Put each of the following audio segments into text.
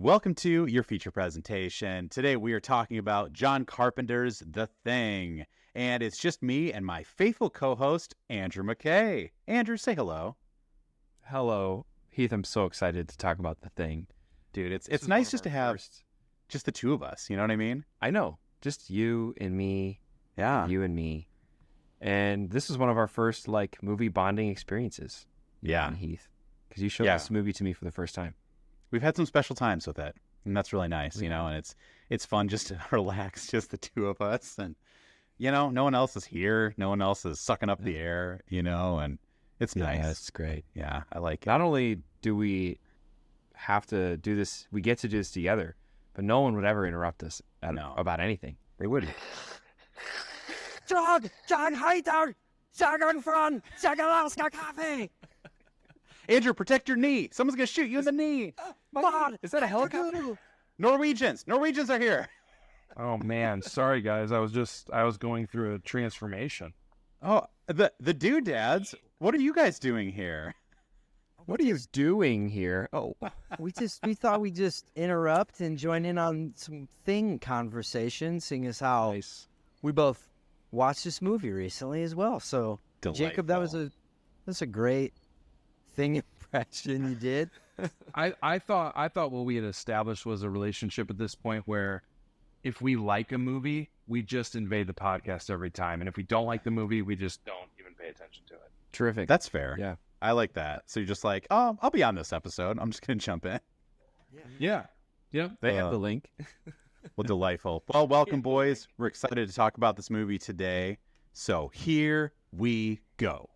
Welcome to your feature presentation. Today we are talking about John Carpenter's The Thing. And it's just me and my faithful co-host, Andrew McKay. Andrew, say hello. Hello, Heath. I'm so excited to talk about The Thing. Dude, it's nice just to have just the two of us. You know what I mean? I know. Just you and me. Yeah. You and me. And this is one of our first, movie bonding experiences. Yeah. Heath. Because you showed this movie to me for the first time. We've had some special times with it. And that's really nice, you know, and it's fun just to relax, just the two of us. And, you know, no one else is here. No one else is sucking up the air, you know, and it's nice. Yeah, it's great. Yeah, I like it. Not only do we have to do this, we get to do this together, but no one would ever interrupt us about anything. They wouldn't. John Carpenter, Second Front, Second Alaska Coffee. Andrew, protect your knee. Someone's going to shoot you in the knee. Is that a helicopter? Norwegians are here. Oh man, sorry guys. I was going through a transformation. Oh, the doodads. What are you guys doing here? What are you doing here? Oh, We thought we'd just interrupt and join in on some Thing conversation, seeing as how nice. we both watched this movie recently as well. So, Jacob, that's a great Thing impression you did. I thought what we had established was a relationship at this point where if we like a movie, we just invade the podcast every time. And if we don't like the movie, we just don't even pay attention to it. Terrific. That's fair. Yeah. I like that. So you're just like, oh, I'll be on this episode. I'm just going to jump in. Yeah. They have the link. Well, delightful. Well, welcome, boys. We're excited to talk about this movie today. So here we go.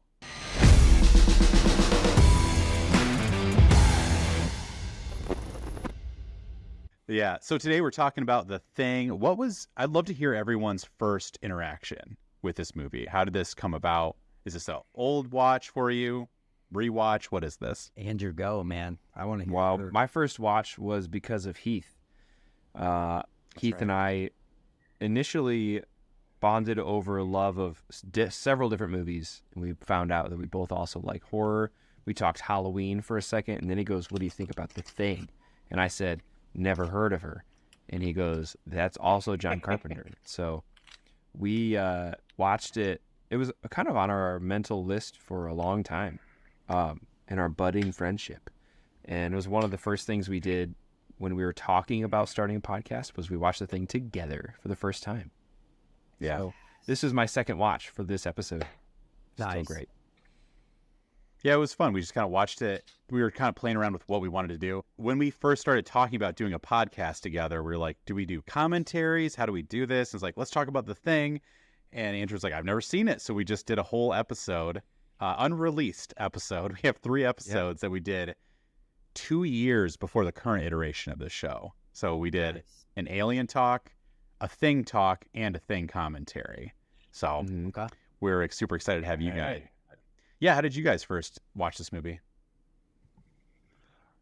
Yeah, so today we're talking about The Thing. I'd love to hear everyone's first interaction with this movie. How did this come about? Is this an old watch for you? Rewatch? What is this? Andrew, go, man. I want to hear. Well, my first watch was because of Heath. Heath and I initially bonded over a love of several different movies, and we found out that we both also like horror. We talked Halloween for a second, and then he goes, "What do you think about The Thing?" And I said, "Never heard of her." And he goes, "That's also John Carpenter." So we watched it. It was kind of on our mental list for a long time, in our budding friendship. And it was one of the first things we did when we were talking about starting a podcast was we watched The Thing together for the first time. Yeah. So this is my second watch for this episode. Nice. Still great. Yeah, it was fun. We just kind of watched it. We were kind of playing around with what we wanted to do. When we first started talking about doing a podcast together, we were like, do we do commentaries? How do we do this? And it's like, let's talk about The Thing. And Andrew's like, I've never seen it. So we just did a whole episode, unreleased episode. We have 3 episodes that we did 2 years before the current iteration of this show. So we did an Alien talk, a Thing talk, and a Thing commentary. So we're super excited to have you guys. Yeah, how did you guys first watch this movie?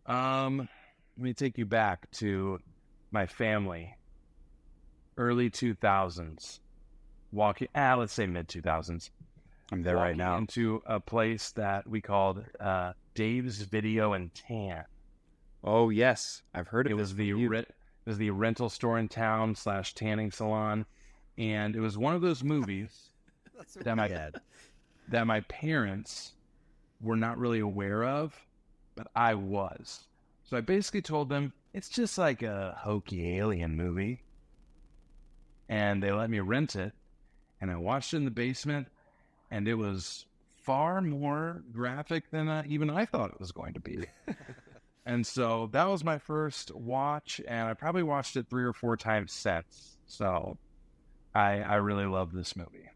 Let me take you back to my family. Early 2000s. Let's say mid 2000s. I'm there right now. Into a place that we called Dave's Video and Tan. Oh yes, I've heard of it. It was the rental store in town / tanning salon, and it was one of those movies that my parents were not really aware of, but I was. So I basically told them it's just like a hokey alien movie, and they let me rent it, and I watched it in the basement, and it was far more graphic than even I thought it was going to be. And so that was my first watch, and I probably watched it 3 or 4 times since. So I really love this movie.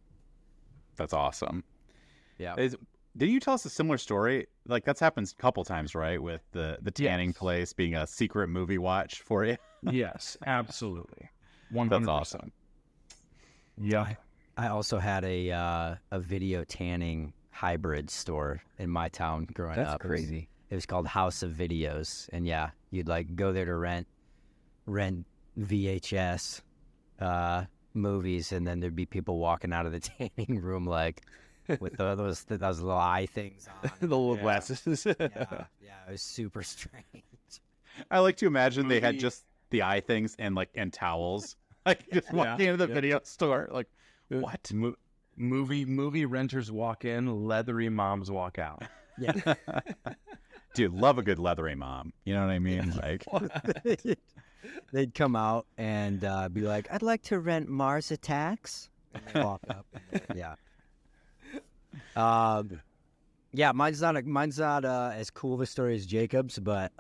That's awesome. Yeah. Did you tell us a similar story? Like that's happened a couple times, right? With the tanning place being a secret movie watch for you. Yes, absolutely. 100%. That's awesome. Yeah. I also had a video tanning hybrid store in my town growing up. That's crazy. It was called House of Videos, and yeah, you'd like go there to rent VHS movies, and then thered be people walking out of the tanning room like with those little eye things on. The little glasses. Yeah, it was super strange. I like to imagine they had Movie- just the eye things and towels, like just walking into the video store. Like, what? Movie renters walk in, leathery moms walk out. Yeah. Dude, love a good leathery mom. You know what I mean? Like, They'd come out and be like, "I'd like to rent Mars Attacks." And they'd walk up. Yeah. Yeah, mine's not as cool of a story as Jacob's, but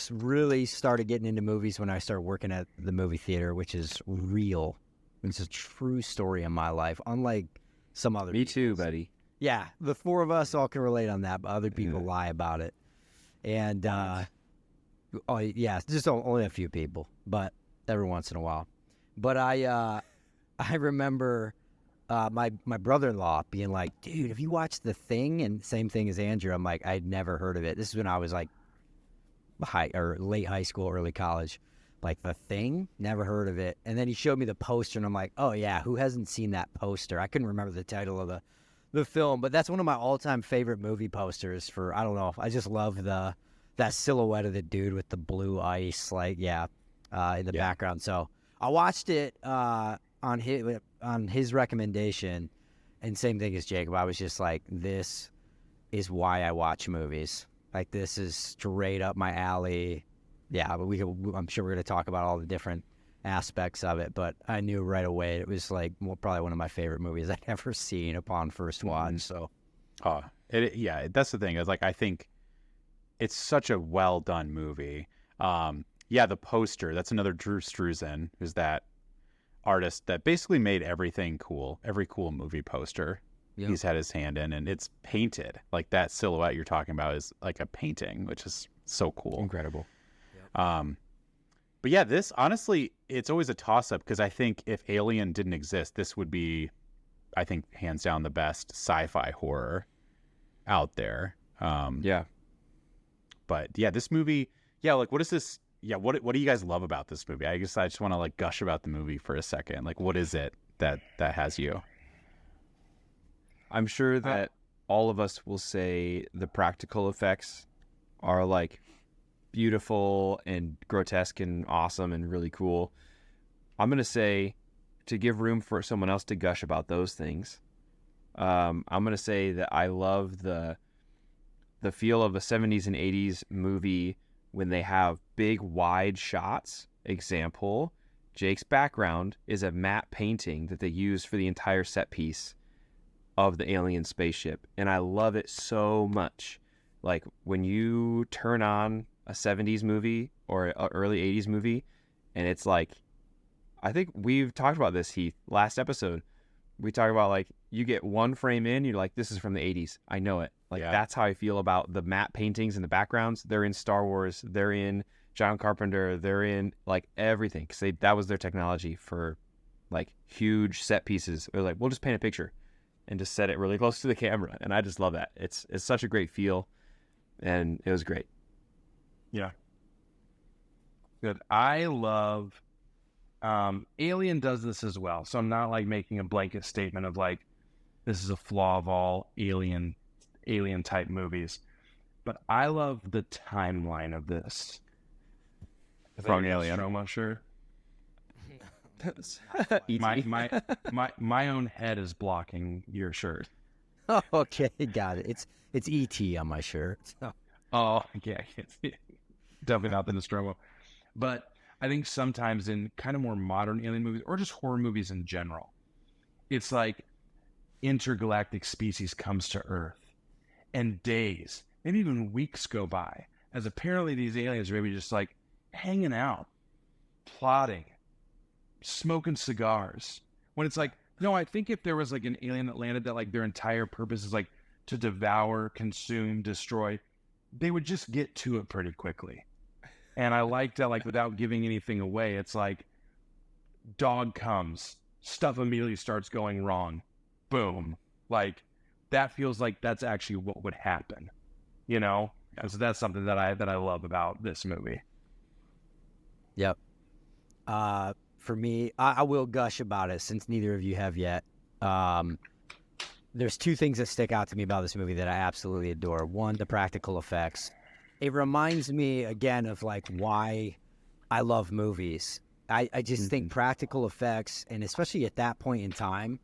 really started getting into movies when I started working at the movie theater, which is real. It's a true story in my life, unlike some other. Me too, people's. buddy. Yeah, the four of us all can relate on that, but other people lie about it. And oh yeah, just only a few people, but every once in a while. But I remember my brother-in-law being like, "Dude, have you watched The Thing?" And same thing as Andrew. I'm like, I'd never heard of it. This is when I was like late high school, early college. Like, The Thing? Never heard of it. And then he showed me the poster, and I'm like, oh yeah, who hasn't seen that poster? I couldn't remember the title of the film, but that's one of my all-time favorite movie posters for, I don't know, I just love that silhouette of the dude with the blue ice, like, in the background. So I watched it on his recommendation, and same thing as Jacob. I was just like, this is why I watch movies. Like, this is straight up my alley. Yeah, but I'm sure we're going to talk about all the different aspects of it, but I knew right away it was like probably one of my favorite movies I'd ever seen upon first watch. So, that's the thing. Is like, I think it's such a well done movie. The poster. That's another Drew Struzan, who's that artist that basically made everything cool. Every cool movie poster he's had his hand in, and it's painted. Like, that silhouette you're talking about is like a painting, which is so cool, Incredible. But yeah, this, honestly, it's always a toss-up, because I think if Alien didn't exist, this would be, I think, hands down the best sci-fi horror out there. Yeah. But yeah, this movie, like, what is this? Yeah, what do you guys love about this movie? I guess I just want to like gush about the movie for a second. Like, what is it that has you? I'm sure that all of us will say the practical effects are like beautiful and grotesque and awesome and really cool. I'm going to say, to give room for someone else to gush about those things, I'm going to say that I love the feel of a 70s and 80s movie when they have big wide shots. Example, Jake's background is a matte painting that they use for the entire set piece of the alien spaceship, and I love it so much. Like, when you turn on a 70s movie or an early 80s movie, and it's like, I think we've talked about this, Heath, last episode. We talked about, like, you get one frame in, you're like, this is from the 80s. I know it. Like, that's how I feel about the matte paintings in the backgrounds. They're in Star Wars. They're in John Carpenter. They're in, like, everything. Because that was their technology for, like, huge set pieces. They're like, we'll just paint a picture and just set it really close to the camera. And I just love that. It's such a great feel. And it was great. Yeah. Good. I love Alien does this as well. So I'm not like making a blanket statement of like, this is a flaw of all alien type movies. But I love the timeline of this. From Alien. Stroma, sure. E.T. My own head is blocking your shirt. oh, okay, got it. It's E.T. on my shirt. Oh, yeah, definitely not the Nostromo. But I think sometimes in kind of more modern alien movies, or just horror movies in general, it's like intergalactic species comes to Earth, and days, maybe even weeks go by, as apparently these aliens are maybe just like hanging out, plotting, smoking cigars. When it's like, no, I think if there was like an alien that landed that like their entire purpose is like to devour, consume, destroy, they would just get to it pretty quickly. And I like that, like, without giving anything away, it's like, dog comes, stuff immediately starts going wrong, boom. Like, that feels like that's actually what would happen, you know? And so that's something that I love about this movie. Yep. For me, I will gush about it since neither of you have yet. There's two things that stick out to me about this movie that I absolutely adore. One, the practical effects. it reminds me again of like why I love movies. I just think practical effects, and especially at that point in time,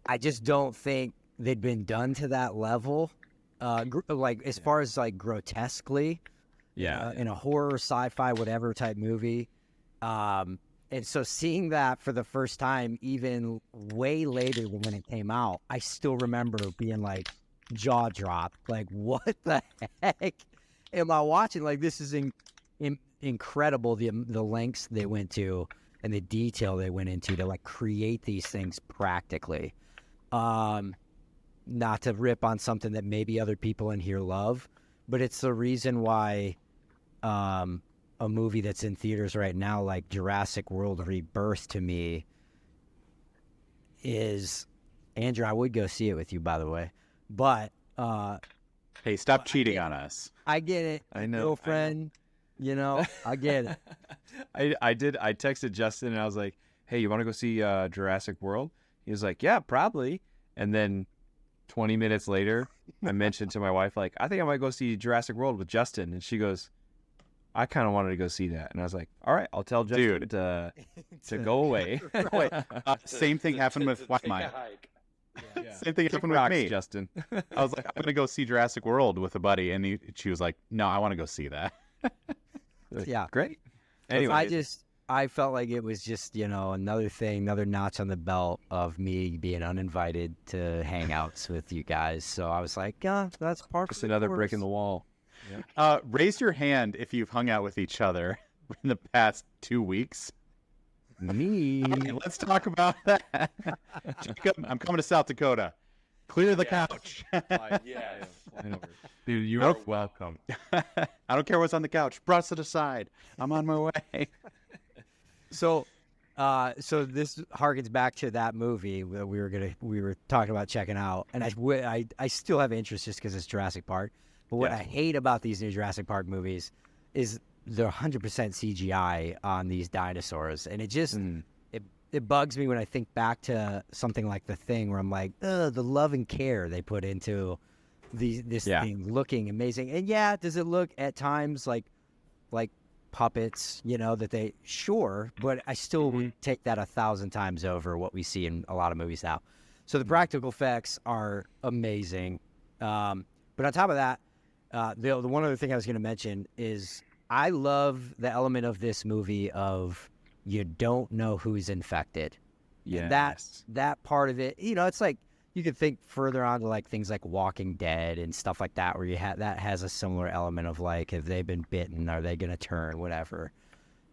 I just don't think they'd been done to that level. Like as far as like grotesquely, in a horror, sci-fi, whatever type movie. And so seeing that for the first time, even way later than when it came out, I still remember being like jaw dropped. Like, what the heck am I watching? Like, this is incredible. The lengths they went to and the detail they went into to like create these things practically. Not to rip on something that maybe other people in here love, but it's the reason why a movie that's in theaters right now, like Jurassic World Rebirth, to me is, Andrew, I would go see it with you, by the way, but hey, stop cheating on us. I get it. I know, girlfriend, you know, I get it. I texted Justin and I was like, hey, you want to go see Jurassic World? He was like, yeah, probably. And then 20 minutes later, I mentioned to my wife, like, I think I might go see Jurassic World with Justin. And she goes, I kind of wanted to go see that. And I was like, all right, I'll tell Justin to go away. Wait, same thing happened with mine. Same thing happened with me. Justin. I was like, I'm going to go see Jurassic World with a buddy. And she was like, no, I want to go see that. Like, Yeah. Great. Anyway. I felt like it was just, you know, another notch on the belt of me being uninvited to hangouts with you guys. So I was like, yeah, that's part Just another brick in the wall. Raise your hand if you've hung out with each other in the past 2 weeks. Me. Okay, let's talk about that. Jacob, I'm coming to South Dakota. Clear the couch. Dude, you are welcome. I don't care what's on the couch. Brush it aside. I'm on my way. So this harkens back to that movie that we were talking about checking out, and I still have interest just because it's Jurassic Park. But what I hate about these new Jurassic Park movies is they're 100% CGI on these dinosaurs, and it just it bugs me when I think back to something like The Thing, where I'm like, the love and care they put into this thing looking amazing. And does it look at times like puppets, you know, that they but I still would take that 1,000 times over what we see in a lot of movies now. So the practical effects are amazing. But on top of that, the one other thing I was going to mention is I love the element of this movie of you don't know who's infected. Yeah. That part of it, you know, it's like you could think further on to like things like Walking Dead and stuff like that, where that has a similar element of like, if they've been bitten, are they going to turn, whatever.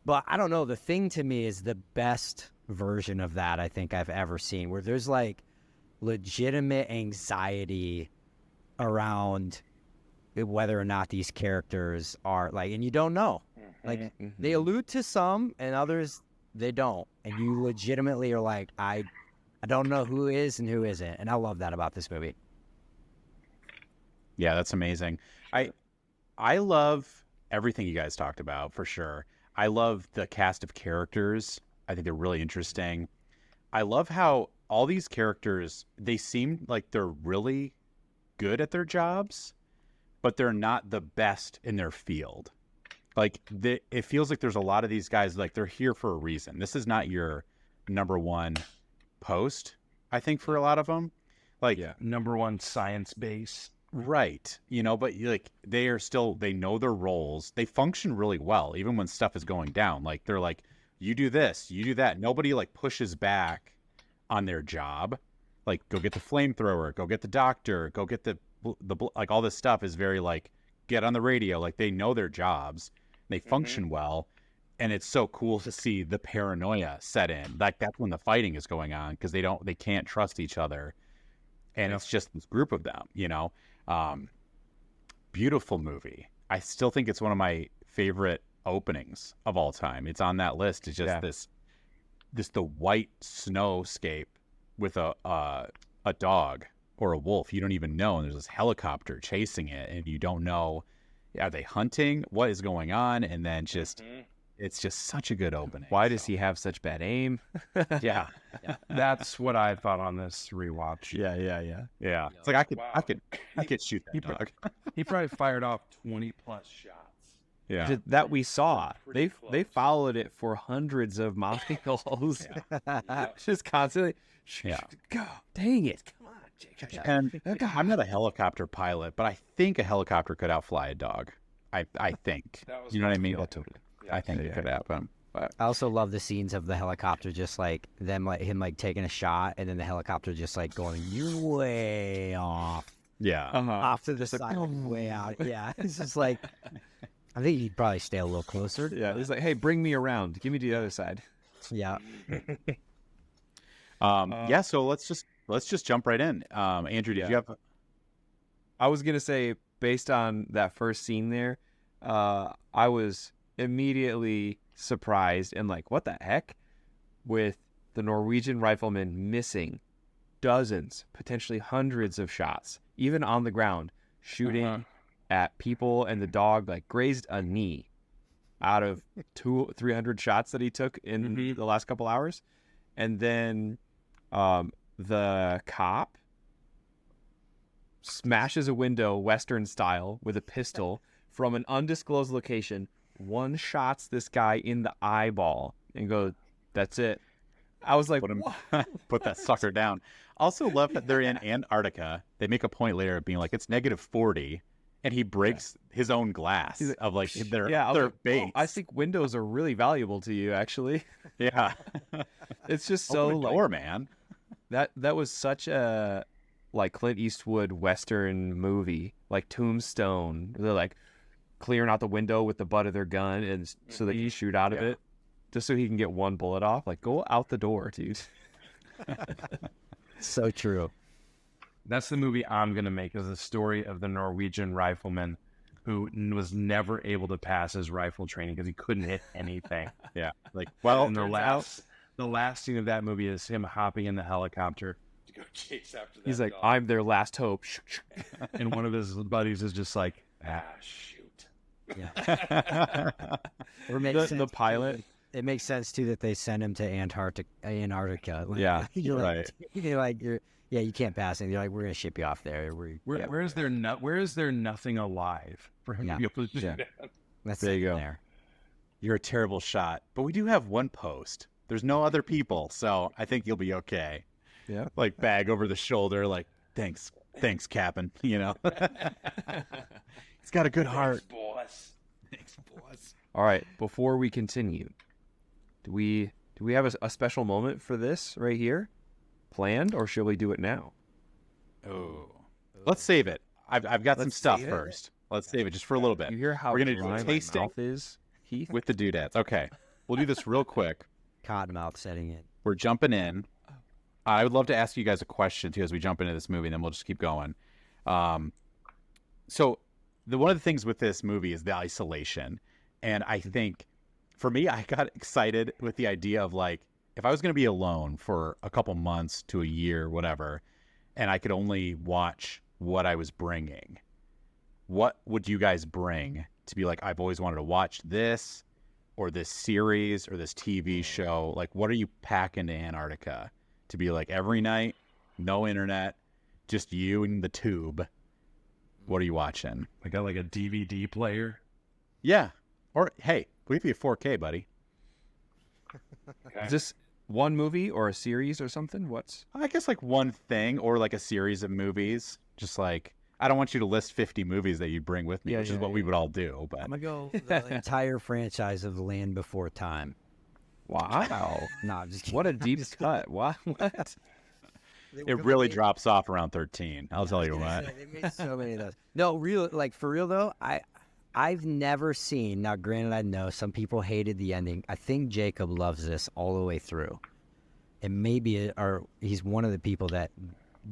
But I don't know. The Thing to me is the best version of that I think I've ever seen, where there's like legitimate anxiety around whether or not these characters are like, and you don't know. Like they allude to some and others they don't. And you legitimately are like, I don't know who is and who isn't. And I love that about this movie. Yeah, that's amazing. I love everything you guys talked about, for sure. I love the cast of characters. I think they're really interesting. I love how all these characters, they seem like they're really good at their jobs, but they're not the best in their field. Like, it feels like there's a lot of these guys, like, they're here for a reason. This is not your number one post, I think, for a lot of them. Like, Number one science base. Right. You know, but like they know their roles. They function really well, even when stuff is going down. Like, they're like, you do this, you do that. Nobody like pushes back on their job. Like, go get the flamethrower, go get the doctor, go get the like, all this stuff is very like, get on the radio. Like, they know their jobs. They function well. And it's so cool to see the paranoia set in. Like, that's when the fighting is going on, because they can't trust each other. And it's just this group of them, you know. Beautiful movie. I still think it's one of my favorite openings of all time. It's on that list. It's just the white snowscape with a dog or a wolf you don't even know, and there's this helicopter chasing it, and you don't know, are they hunting? What is going on? And then just it's just such a good opening. Why does he have such bad aim? That's what I thought on this rewatch. Yeah. It's like I could I could shoot that dog. He probably fired off 20+ shots. Yeah. That we saw. Pretty They close. followed it for hundreds of miles. Just constantly. Yeah. God, dang it! Come on, Jake. And I'm not a helicopter pilot, but I think a helicopter could outfly a dog. I think. That was You know what I mean? Yeah, totally. I think it could happen. But I also love the scenes of the helicopter, just like them, like him, like taking a shot, and then the helicopter just like going, "You're way off, yeah. off to the side, way out." Yeah, it's just like, I think he'd probably stay a little closer. Yeah, he's like, hey, bring me around. Give me to the other side. Yeah. Yeah, so let's just jump right in. Andrew, did you have I was gonna say, based on that first scene there, I was immediately surprised and like, what the heck, with the Norwegian rifleman missing dozens, potentially hundreds of shots, even on the ground, shooting at people, and the dog like grazed a knee out of 300 shots that he took in the last couple hours. And then the cop smashes a window Western style with a pistol from an undisclosed location, one shots this guy in the eyeball and goes, that's it. I was like, put that sucker down. Also love that they're in Antarctica. They make a point later of being like, it's -40, and he breaks his own glass of like their base. I think windows are really valuable to you, actually. Yeah. It's just Open so the door, man. that was such a like Clint Eastwood Western movie, like Tombstone. They're like clearing out the window with the butt of their gun, and so they can shoot out of it, just so he can get one bullet off. Like, go out the door, dude. So true. That's the movie I'm going to make, is the story of the Norwegian rifleman who was never able to pass his rifle training because he couldn't hit anything. Yeah. Like, well, And the last scene of that movie is him hopping in the helicopter to go chase after that He's like, dog. I'm their last hope. And one of his buddies is just like, shoot. Yeah. Or makes The sense pilot. too. It makes sense too that they send him to Antarctica. Like, Yeah, you're like, right. You're like, you can't pass it. You're like, we're gonna ship you off there. Where is there nothing alive for him to be able to shoot at? That's There you go. There. You're a terrible shot. But we do have one post. There's no other people, so I think you'll be okay. Yeah. Like bag over the shoulder, like, thanks, Cap'n, you know. He's got a good heart. Thanks, boss. All right. Before we continue, do we have a special moment for this right here planned, or should we do it now? Oh, let's save it. I've got some Let's stuff save it? first. Let's save it just for a little bit. You hear how We're gonna dry do a my tasting mouth is, Heath? with the doodads. Okay, we'll do this real quick. Cottonmouth setting in. We're jumping in. I would love to ask you guys a question too as we jump into this movie, and then we'll just keep going. So one of the things with this movie is the isolation, and I think for me, I got excited with the idea of like, if I was going to be alone for a couple months to a year, whatever, and I could only watch what I was bringing, what would you guys bring to be like, I've always wanted to watch this or this series or this TV show? Like, what are you packing to Antarctica to be like every night, no internet, just you and the tube? What are you watching? I got like a DVD player. Yeah. Or, hey, we be a 4K, buddy. Is this one movie or a series or something? What's I guess like one thing or like a series of movies. Just like, I don't want you to list 50 movies that you'd bring with me, Yeah, which is yeah, what we would all do. But I'm gonna go the entire franchise of Land Before Time. wow? No, I'm just kidding. What a deep cut! What? it really drops off around 13. I'll tell you what. They made so many of those. No, real, like for real though, I've never seen. Now, granted, I know some people hated the ending. I think Jacob loves this all the way through, and maybe he's one of the people that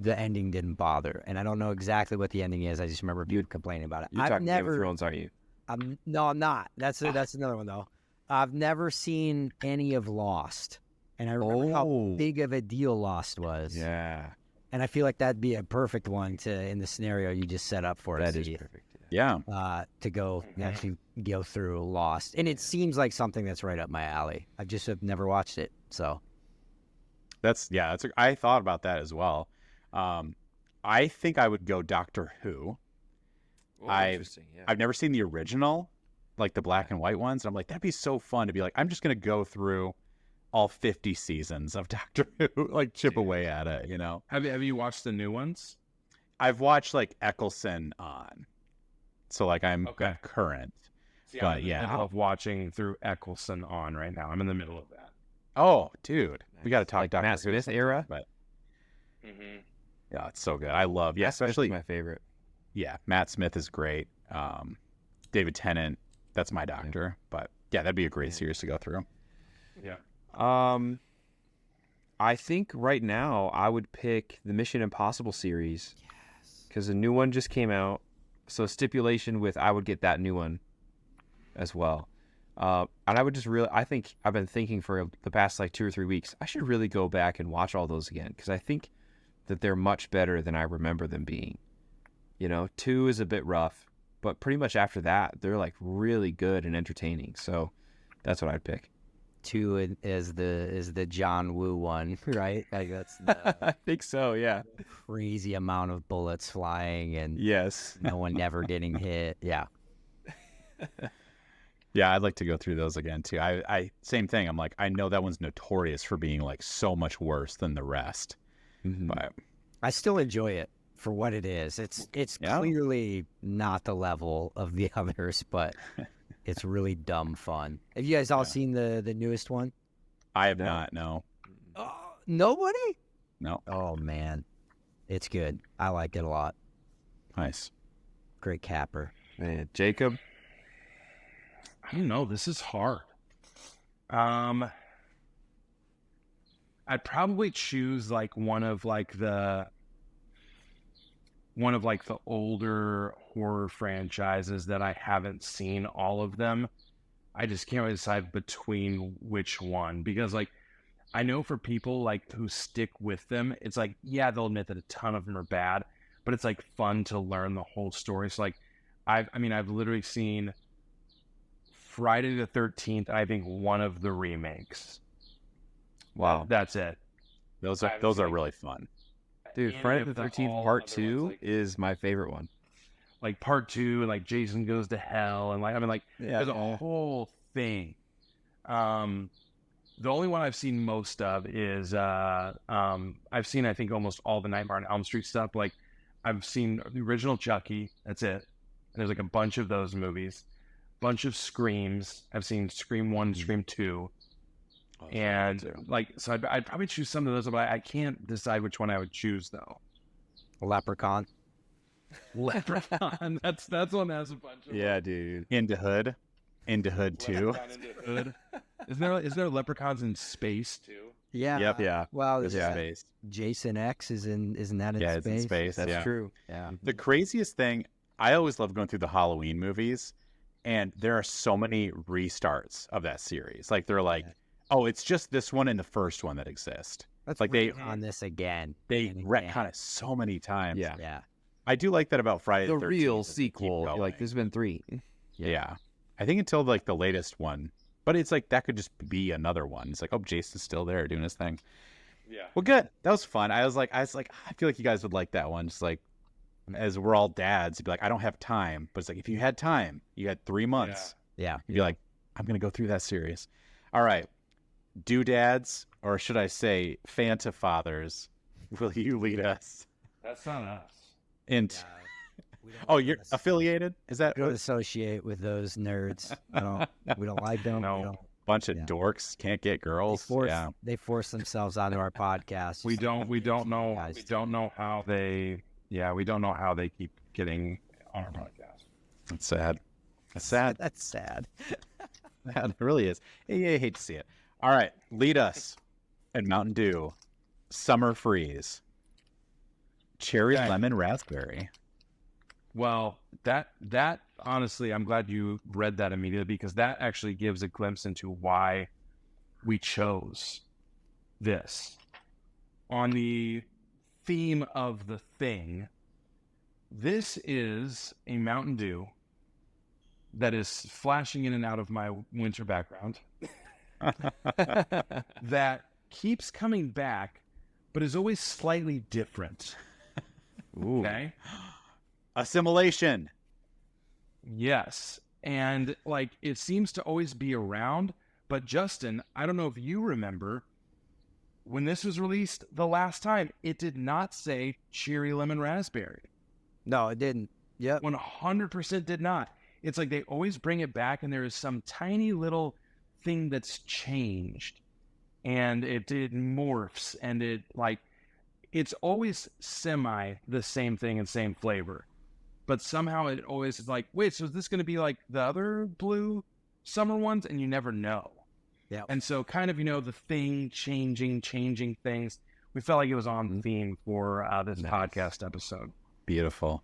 the ending didn't bother. And I don't know exactly what the ending is. I just remember people complaining about it. You're talking Game of Thrones, aren't you? No, I'm not. That's another one though. I've never seen any of Lost, and I remember how big of a deal Lost was. Yeah, and I feel like that'd be a perfect one in the scenario you just set up for us. that is perfect. Yeah. To go actually go through Lost, and it seems like something that's right up my alley. I just have never watched it, so I thought about that as well. I think I would go Doctor Who. Interesting. Yeah. I've never seen the original, like the black and white ones. And I'm like, that'd be so fun to be like, I'm just going to go through all 50 seasons of Doctor Who, like chip away at it, you know? Have you watched the new ones? I've watched like Eccleston on. So like I'm Okay. current. See, But, I'm in the yeah. middle of watching through Eccleston on right now. I'm in the middle of that. Oh, dude. We got to talk Like Doctor Matt Who Smith sometime, era? But yeah, it's so good. I love, yeah, Matt Smith's especially, my favorite. yeah, Matt Smith is great. David Tennant, that's my doctor. But yeah, that'd be a great series to go through. Yeah. I think right now I would pick the Mission Impossible series. Yes. Because a new one just came out. So stipulation with I would get that new one as well. And I would just I think I've been thinking for the past like 2 or 3 weeks, I should really go back and watch all those again. Because I think that they're much better than I remember them being. 2 is a bit rough. But pretty much after that, they're like really good and entertaining. So that's what I'd pick. 2 is the John Woo one, right? Like that's the I think so, yeah. crazy amount of bullets flying and Yes. no one never getting hit. Yeah. Yeah, I'd like to go through those again too. I same thing. I'm like, I know that one's notorious for being like so much worse than the rest. Mm-hmm. But I still enjoy it for what it is. It's Yeah. clearly not the level of the others, but it's really dumb fun. Have you guys all seen the newest one? I have No. not, no. Oh, nobody? No. Oh man, it's good. I like it a lot. Nice. Great capper. Man, Jacob? I don't know. This is hard. I'd probably choose like one of the older horror franchises that I haven't seen all of them. I just can't really decide between which one because like I know for people like who stick with them, it's like yeah they'll admit that a ton of them are bad, but it's like fun to learn the whole story. So like I've literally seen Friday the 13th, I think one of the remakes. Wow. That's it. Those I've are seen- really fun. Dude, Any Friday of the the 13th all Part other 2 ones, like- is my favorite one. Like part 2, like Jason Goes to Hell, and like Yeah. there's a whole thing. The only one I've seen most of is I've seen I think almost all the Nightmare on Elm Street stuff. Like I've seen the original Chucky. That's it. And there's like a bunch of those movies, bunch of Screams. I've seen Scream 1, Scream 2. And like, so I'd probably choose some of those, but I can't decide which one I would choose though. Leprechaun. Leprechaun. That's one that has a bunch of Yeah, dude. Into Hood 2. Leprechaun into Hood. Is there leprechauns in space too? Yeah. Yep. Yeah. Well, This Yeah. is space. Jason X isn't that in Yeah, space? it's in space. That's yeah. true. Yeah. The craziest thing, I always love going through the Halloween movies, and there are so many restarts of that series. Like they're like, oh, it's just this one and the first one that exist. Let's Like they on this again. they and again. retcon it so many times. Yeah. Yeah. I do like that about Friday The 13th, real is they keep sequel. going. Like, there's been 3. Yeah. I think until like the latest one. But it's like that could just be another one. It's like, oh, Jason's still there doing his thing. Yeah. Well, good. That was fun. I was like, I feel like you guys would like that one. Just like, as we're all dads, you'd be like, I don't have time. But it's like, if you had time, you had 3 months. Yeah. You'd be like, I'm going to go through that series. All right. Doodads, or should I say Fanta fathers, will you lead us That's not us. into... We don't Oh, you're affiliated? Is that don't associate with those nerds. We don't like them. No. We don't, bunch of Yeah. dorks can't get girls? Yeah. they force themselves onto our podcast. We don't know Guys. we don't know how they keep getting on our podcast. It's sad. It's sad. That's sad. It really is. I hate to see it. All right, lead us. And Mountain Dew, Summer Freeze, Cherry Okay. Lemon Raspberry. Well, that honestly, I'm glad you read that immediately because that actually gives a glimpse into why we chose this. On the theme of the thing, this is a Mountain Dew that is flashing in and out of my winter background that keeps coming back, but is always slightly different. Ooh. Okay. Assimilation. Yes. And like it seems to always be around. But Justin, I don't know if you remember when this was released the last time, it did not say cherry lemon raspberry. No, it didn't. Yep. 100% did not. It's like they always bring it back, and there is some tiny little thing that's changed, and it morphs, and it's always semi the same thing and same flavor, but somehow it always is like, wait, so is this going to be like the other blue summer ones? And you never know. Yeah. And so kind of, the thing changing things. We felt like it was on theme for this podcast episode. Beautiful.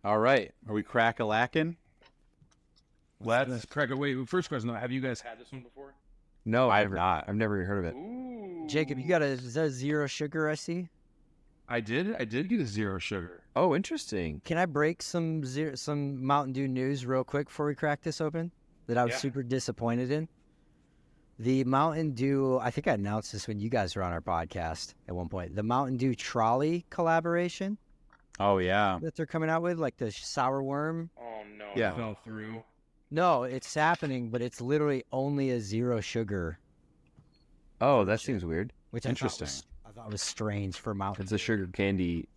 All right. Are we crack-a-lacking? Let's crack it. Wait, first question though, have you guys had this one before? No, I've not. I've never heard of it. Ooh. Jacob, you got is that zero sugar? I see. I did get a zero sugar. Oh, interesting. Can I break some Mountain Dew news real quick before we crack this open? That I was super disappointed in. The Mountain Dew, I think I announced this when you guys were on our podcast at one point. The Mountain Dew trolley collaboration Oh, yeah. that they're coming out with, like the sour worm. Oh no, Yeah. it fell through. No, it's happening, but it's literally only a zero sugar, Oh, that seems weird. which Interesting. I thought was strange for Mountain It's a sugar candy.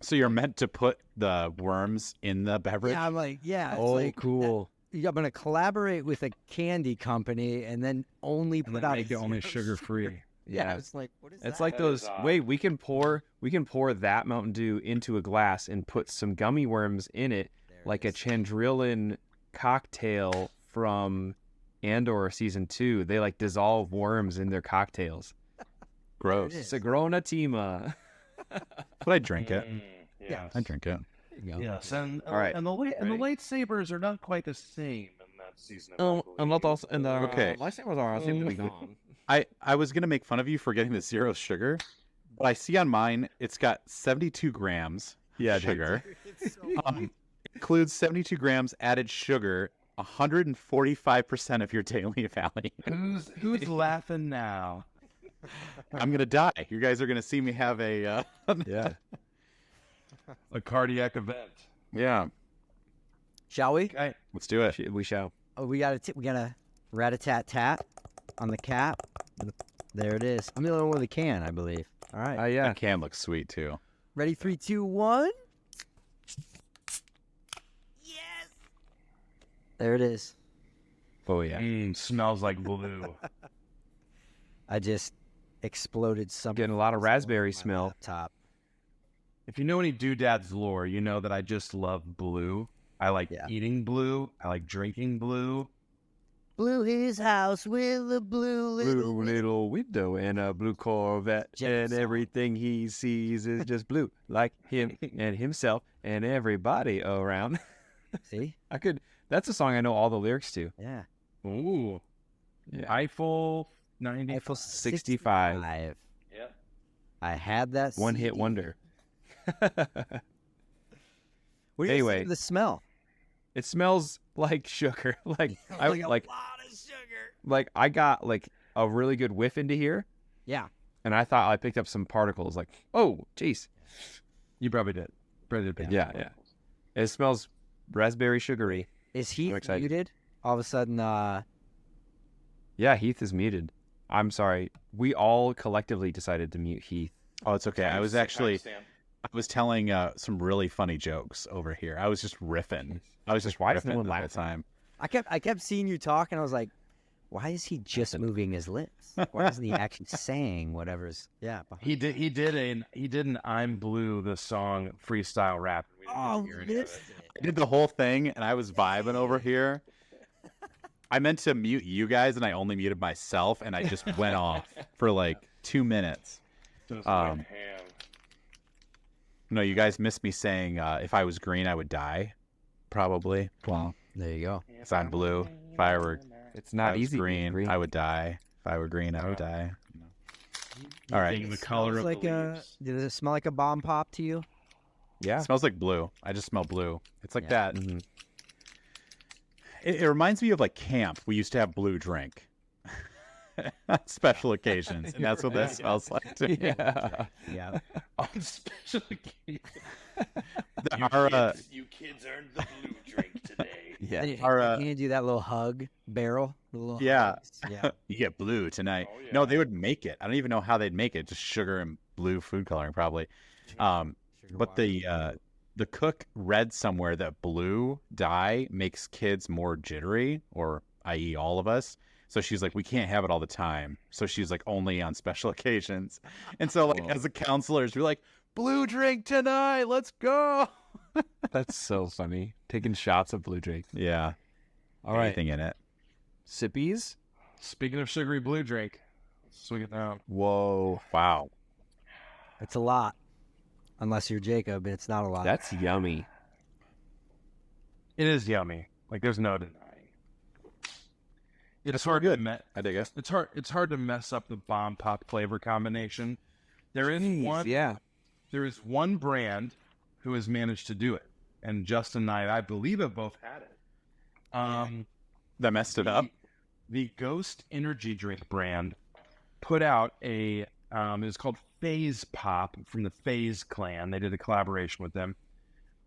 So you're meant to put the worms in the beverage? Yeah, I'm like, yeah. It's Oh, like, cool. I'm going to collaborate with a candy company and then only And put then out make it only sugar free. Yeah, it's like, what is It's that? like those. Wait, we can pour that Mountain Dew into a glass and put some gummy worms in it, There it like a is. Chandrillan cocktail from Andor season 2. They like dissolve worms in their cocktails. Gross. There it is. Sagrona Tima. But I drink it. Yeah. I drink it. There you go. Yes, and All right. and the lightsabers are not quite the same in that season. I believe. Okay. lightsabers are seem to be gone. I was going to make fun of you for getting the zero sugar, but I see on mine it's got 72 grams sugar. It's so Includes 72 grams added sugar, 145% of your daily value. Who's laughing now? I'm going to die. You guys are going to see me have a... Yeah. A cardiac event. yeah. Shall we? Okay. Let's do it. We shall. Oh, we got a rat-a-tat-tat on the cap. There it is. I'm the only one with a can, I believe. All right. Yeah. That can look sweet, too. Ready? 3, 2, 1. Yes. There it is. Oh yeah. Smells like blue. I just exploded something. Getting a lot of raspberry smell. Top. If you know any Doodads lore, you know that I just love blue. I like eating blue. I like drinking blue. Blew his house with a blue Blue little window and a blue Corvette, James and song. everything he sees is just blue, like him and himself and everybody around. See? That's a song I know all the lyrics to. Yeah. Ooh. Yeah. Eiffel 90. Eiffel 65. 65. Yeah. I had that. One hit CD. wonder. What do you Anyway. think of the smell? It smells like sugar. Like I a like lot of sugar. like I got like a really good whiff into here, Yeah. and I thought I picked up some particles. Like, oh, jeez. You probably did. Probably did. Yeah. It smells raspberry sugary. Is Heath I'm excited. muted? All of a sudden, Yeah, Heath is muted. I'm sorry. We all collectively decided to mute Heath. Oh, it's okay. I was telling some really funny jokes over here. I was just riffing. I was just Why is riffing no one the whole laughing? time. I kept seeing you talk, and I was like, why is he just moving his lips? Why isn't he actually saying whatever's behind? He did an I'm Blue, the song freestyle rap. We didn't Oh, hear any of missed it. it. I did the whole thing, and I was vibing over here. I meant to mute you guys, and I only muted myself, and I just went off for like 2 minutes. Just Um, went ham. No, you guys missed me saying if I was green, I would die. Probably. Wow. There you go. Because I'm blue. If I were It's if I not was easy. being green, I would die. If I were green, I would die. All right. Being the color of Smells like the leaves. did it smell like a bomb pop to you? Yeah. It smells like blue. I just smell blue. It's like that. Mhm. It reminds me of like camp. We used to have blue drink. on special occasions, and that's what that smells like to me. Yeah. Yeah. On special occasion. You kids earned the blue drink today. Yeah. And Our, you do that little hug barrel. The little Yeah. hugs. Yeah. You get blue tonight. Oh, yeah. No, they would make it. I don't even know how they'd make it. Just sugar and blue food coloring, probably. Sugar But water. the cook read somewhere that blue dye makes kids more jittery, or i.e. all of us. So she's like, we can't have it all the time. So she's like, only on special occasions. And so like as the counselors, we're like, blue drink tonight. Let's go. That's so funny. Taking shots of blue drink. Yeah. All right. Anything in it. Sippies? Speaking of sugary blue drink, let's swing it down. Whoa. Wow. It's a lot. Unless you're Jacob, and it's not a lot. That's yummy. It is yummy. Like there's no denying. It's hard to I dig it. It's hard to mess up the bomb pop flavor combination. There is one. Yeah. There is one brand who has managed to do it, and Justin and I believe, have both had it. That messed it up. The Ghost Energy Drink brand put out a it's called Phase Pop from the Phase Clan. They did a collaboration with them,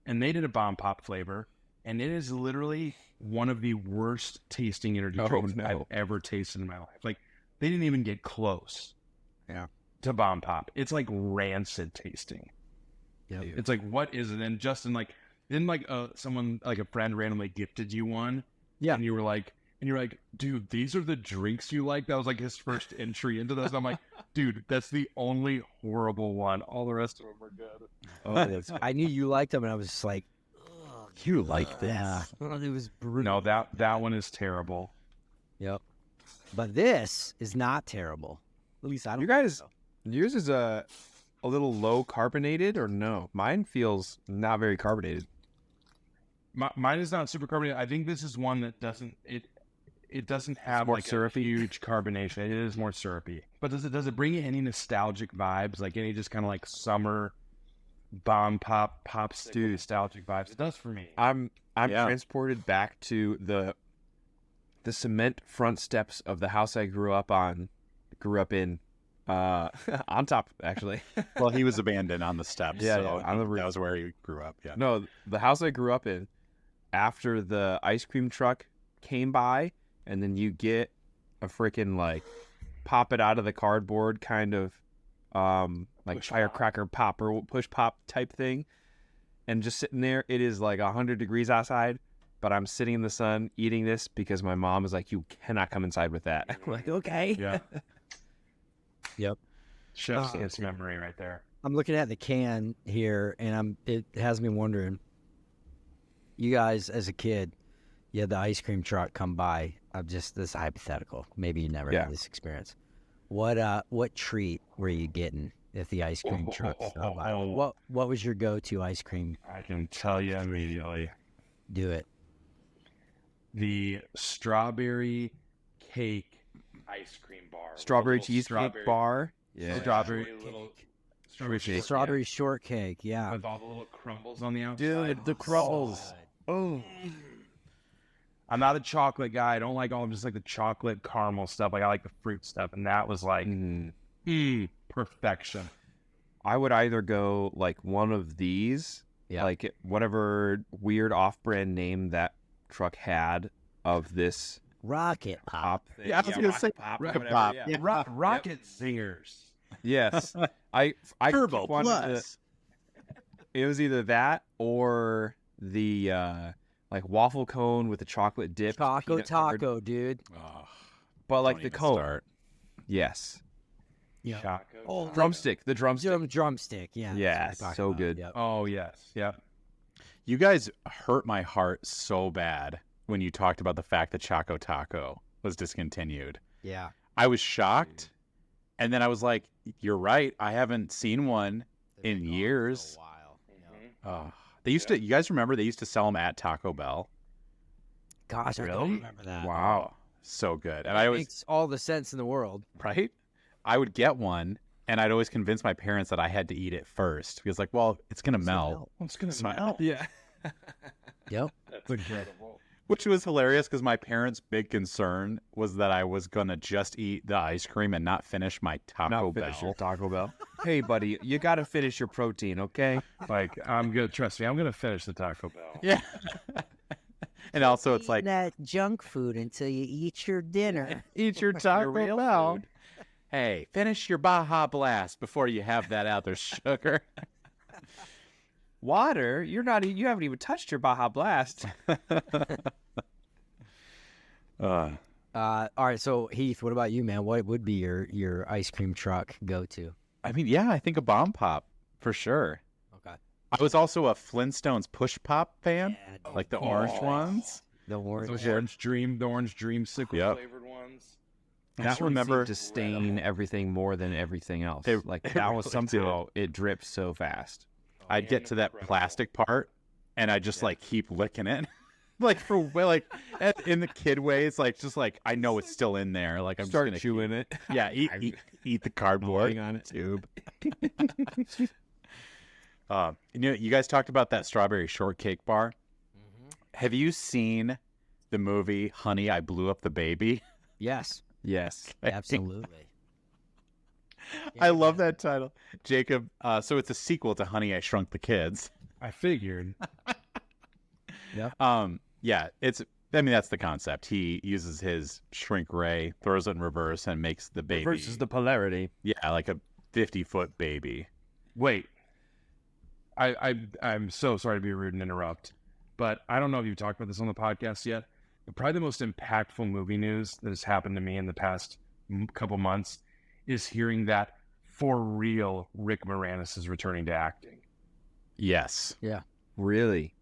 and they did a bomb pop flavor, and it is literally one of the worst tasting energy drinks I've ever tasted in my life. Like they didn't even get close. Yeah. To bomb pop. It's like rancid tasting. Yep. It's like, what is it? And Justin, like, didn't like someone, like a friend randomly gifted you one? Yeah. And you're like, dude, these are the drinks you like? That was like his first entry into this. I'm like, dude, that's the only horrible one. All the rest of them are good. Oh, I knew you liked them, and I was just like, You like this. yeah. It was brutal. No, that one is terrible. Yep. But this is not terrible. At least I don't. You guys, yours is a little low carbonated, or no? Mine feels not very carbonated. Mine is not super carbonated. I think this is one that doesn't have more like syrupy? a huge carbonation. It is more syrupy. But does it bring you any nostalgic vibes? Like any just kind of like summer bomb pop stew nostalgic vibes? It does for me. I'm Yeah. transported back to the cement front steps of the house I grew up in, on top actually. Well, he was abandoned on the steps. Yeah, so yeah, on the roof. that was where he grew up. Yeah. No, the house I grew up in, after the ice cream truck came by, and then you get a freaking like pop it out of the cardboard kind of like Push firecracker pop or push pop type thing, and just sitting there. It is like 100 degrees outside, but I'm sitting in the sun eating this because my mom is like, you cannot come inside with that. I'm like, okay. Yeah. Yep. Chef's kiss memory right there. I'm looking at the can here, and it has me wondering. You guys, as a kid, you had the ice cream truck come by. This is hypothetical. Maybe you never had this experience. What treat were you getting if the ice cream truck came by? What was your go-to ice cream? I can tell you immediately. Do it. The strawberry cake ice cream bar. Strawberry Little cheesecake bar. Yeah. Strawberry shortcake. Strawberry shortcake. Yeah. With all the little crumbles on the outside. Dude, the crumbles. Oh. I'm not a chocolate guy. I don't like all just like the chocolate caramel stuff. Like I like the fruit stuff, and that was like perfection. I would either go like one of these, like whatever weird off-brand name that truck had of this Rocket Pop. pop thing. Yeah, I was gonna say Rocket Pop. Yeah. Rocket zingers. Yes, I Turbo keep wanting Plus. It was either that or the like waffle cone with the chocolate dip. Choco peanut covered- Taco, dude. Oh, but like don't the even cone. start. Yes, Yeah. Choco. Oh, drumstick. The drumstick. Drumstick. Yeah. Yeah, that's what we're so talking about. good. Yep. Oh yes, yeah. You guys hurt my heart so bad when you talked about the fact that Choco Taco was discontinued. Yeah. I was shocked, and then I was like, "You're right. I haven't seen one in years." Oh, they used to. You guys remember they used to sell them at Taco Bell? Gosh, I don't remember that. Wow, so good. And That I always makes all the sense in the world. right. I would get one, and I'd always convince my parents that I had to eat it first because, like, well, it's gonna melt. It's gonna So I- smell. Yeah. Yep. That's incredible. Which was hilarious because my parents' big concern was that I was going to just eat the ice cream and not finish my Taco Bell. Taco Bell. Hey, buddy, you got to finish your protein, okay? Like, I'm good. Trust me, I'm gonna finish the Taco Bell. Yeah. And also it's like, that junk food until you eat your dinner. eat your Taco real Bell. food. Hey, finish your Baja Blast before you have that out there, sugar. Water? You haven't even touched your Baja Blast. All right, so Heath, what about you, man? What would be your ice cream truck go-to? I mean, yeah, I think a Bomb Pop for sure. Okay. I was also a Flintstones Push Pop fan, Yeah, like the orange ones. the orange. The orange dreamsicle Yep. flavored ones. That one remember seemed to stain everything more than everything else. They- Like it that was really somehow it drips so fast. I'd get to that plastic part, and I just like keep licking it, like in the kid way. It's like just like I know it's still in there. Like I'm Start just gonna chewing it. Yeah, eat the cardboard Gnawing on it. tube. You guys talked about that strawberry shortcake bar. Have you seen the movie Honey, I Blew Up the Baby? Yes, Yes. absolutely. I love that title, Jacob. So it's a sequel to Honey, I Shrunk the Kids. I figured. Yeah, I mean, that's the concept. He uses his shrink ray, throws it in reverse, and makes the baby. Versus the polarity. Yeah, like a 50-foot baby. Wait. I'm so sorry to be rude and interrupt, but I don't know if you've talked about this on the podcast yet. But probably the most impactful movie news that has happened to me in the past couple months is hearing that for real Rick Moranis is returning to acting. Yes. Really?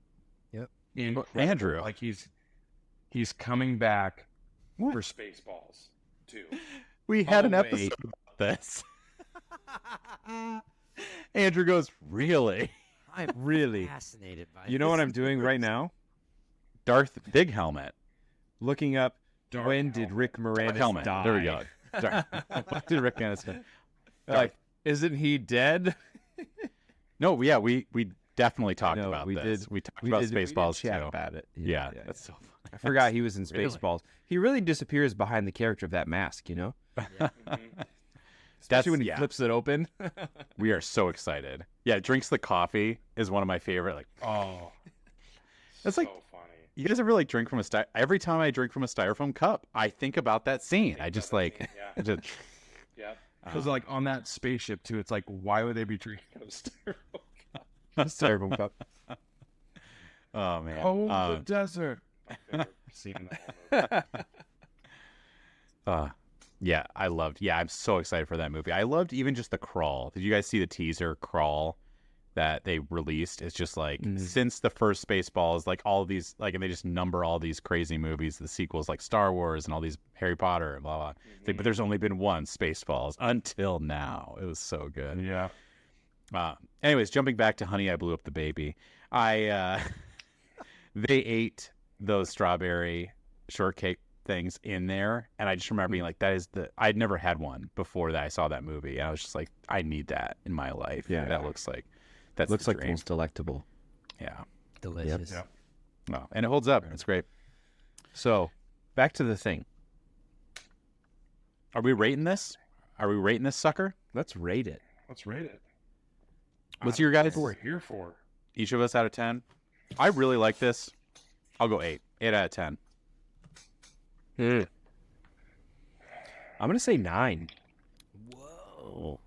Incredible. Andrew. Like he's coming back for Spaceballs too. We had Oh, an wait. episode about this. Andrew goes, really? I'm Really? fascinated by You know what I'm doing right now? Darth Big Helmet. Looking up Dark when did Helmet. Rick Moranis Helmet. die? There we go. When did Rick Moranis die? Like, isn't he dead? No, yeah, we definitely talked No, about we this. did. We talked about Spaceballs chat too. about it. Yeah, that's so funny. I forgot he was in Really? Spaceballs. He really disappears behind the character of that mask, you know? That's Especially when he yeah. flips it open. We are so excited. Yeah, drinks the coffee is one of my favorite. Like, Oh, That's so like- funny. you guys ever like drink from a every time I drink from a styrofoam cup, I think about that scene. I just like, Yeah, I just, yeah. Because like on that spaceship too, it's like, why would they be drinking a styrofoam? Styrofoam cup. oh man. Oh, the desert. My favorite scene in the whole movie. Yeah, I'm so excited for that movie. I loved even just the crawl. Did you guys see the teaser crawl that they released? It's just like since the first Spaceballs, like all of these, like, and they just number all these crazy movies, the sequels like Star Wars and all these Harry Potter and blah blah. It's like, but there's only been one Spaceballs until now. It was so good. Yeah. Anyways, jumping back to Honey, I Blew Up the Baby. They ate those strawberry shortcake things in there, and I just remember being like, I'd never had one before that I saw that movie, and I was just like, I need that in my life. Yeah. That looks like that's Looks the like the dream. most delectable. Yeah. Delicious. Yep. Oh, and it holds up. It's great. So, back to the thing. Are we rating this? Are we rating this sucker? Let's rate it. Let's rate it. What's your guys? That's what we're here for. Each of us out of 10. I really like this. I'll go 8. 8 out of 10. I'm gonna say 9. Whoa.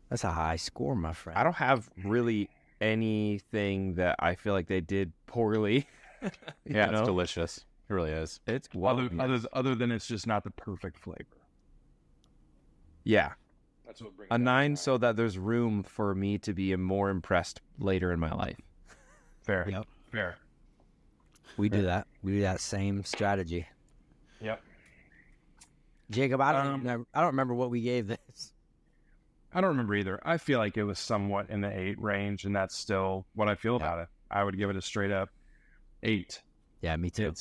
That's a high score, my friend. I don't have really anything that I feel like they did poorly. Yeah, You know? it's delicious. It really is. It's Other than it's just not the perfect flavor. yeah, That's what brings a 9 so that there's room for me to be more impressed later in my life. Fair. Yep. Fair. We do that. We do that same strategy. Yep. Jacob, I don't remember what we gave this. I don't remember either. I feel like it was somewhat in the 8 range, and that's still what I feel about it. I would give it a straight up 8. Yeah, me too.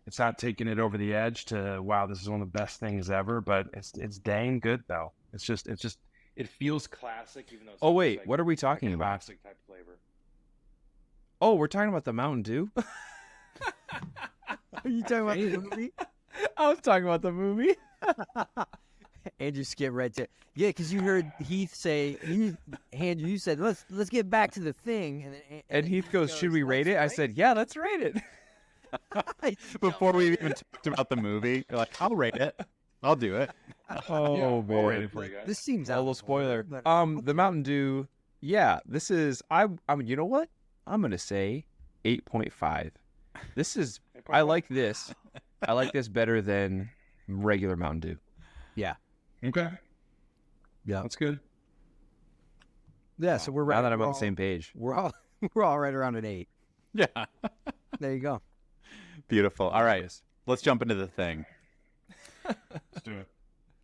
It's not taking it over the edge to wow, this is one of the best things ever, but it's dang good though. It feels classic, even though it's Oh not wait, like, what are we talking like a about? classic type flavor. Oh, we're talking about the Mountain Dew. Are you talking about the movie? I was talking about the movie. Andrew skipped right to because you heard Heath say, Andrew, you said let's get back to the thing, and then And Heath goes, "Should we rate it?" I said, "Yeah, let's rate it." Before we even talked about the movie, you're like, I'll rate it. I'll do it. Oh I'll rate it for you guys. This seems A out little of order, spoiler. but- The Mountain Dew. Yeah, this is. I mean, you know what? I'm gonna say 8.5. This is. I like this. I like this better than regular Mountain Dew. Okay. Yeah. That's good. Yeah, so we're Now right. that I'm we're on all- the same page. We're all right around an 8. Yeah. There you go. Beautiful. All right. Let's jump into the thing. Let's do it.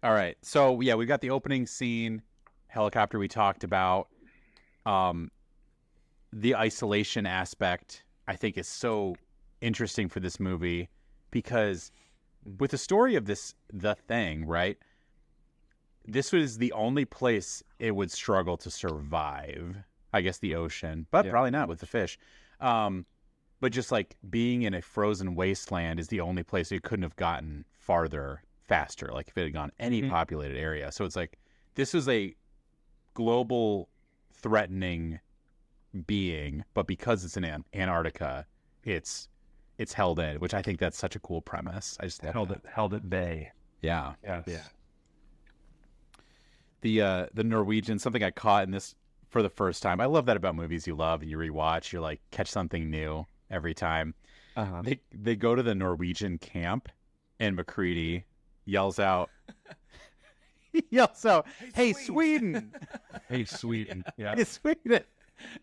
All right. So, yeah, we've got the opening scene, helicopter we talked about. The isolation aspect, I think, is so interesting for this movie because with the story of the thing, right? This was the only place it would struggle to survive. I guess the ocean, but probably not with the fish. But just like being in a frozen wasteland is the only place it couldn't have gotten farther faster. Like if it had gone any populated area. So it's like this was a global threatening being, but because it's in Antarctica, it's held in, which I think that's such a cool premise. I just love that. Held at bay. Yeah. Yes. The Norwegian, something I caught in this for the first time. I love that about movies you love and you rewatch. You're like catch something new every time. Uh-huh. They go to the Norwegian camp, and McCready yells out, "Hey Sweden! Hey, Sweden. Yeah. Hey Sweden!"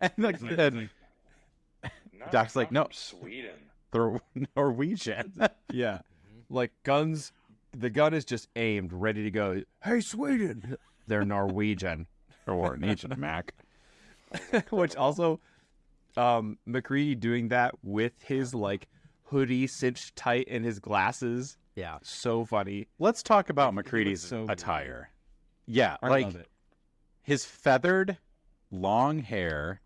And the Doc's like, "No, Sweden. they're Norwegian." Yeah. Like guns. The gun is just aimed, ready to go. Hey, Sweden! They're Norwegian. Or Norwegian, Mac. Which also, McCready doing that with his like hoodie cinched tight and his glasses. Yeah. So funny. Let's talk about McCready's so good. attire. Yeah, I like love it. his feathered long hair,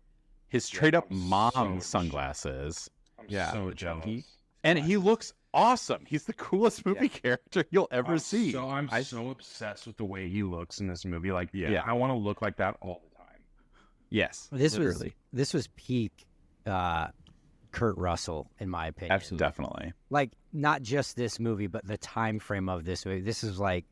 his straight up I'm mom so sunglasses, I'm Yeah. so He- jealous. and he looks awesome. He's the coolest movie character you'll ever see. So I'm so obsessed with the way he looks in this movie. Like, Yeah. I want to look like that all the time. Yes. This literally. was peak Kurt Russell, in my opinion. Absolutely. Definitely. Like not just this movie, but the time frame of this movie. This is like,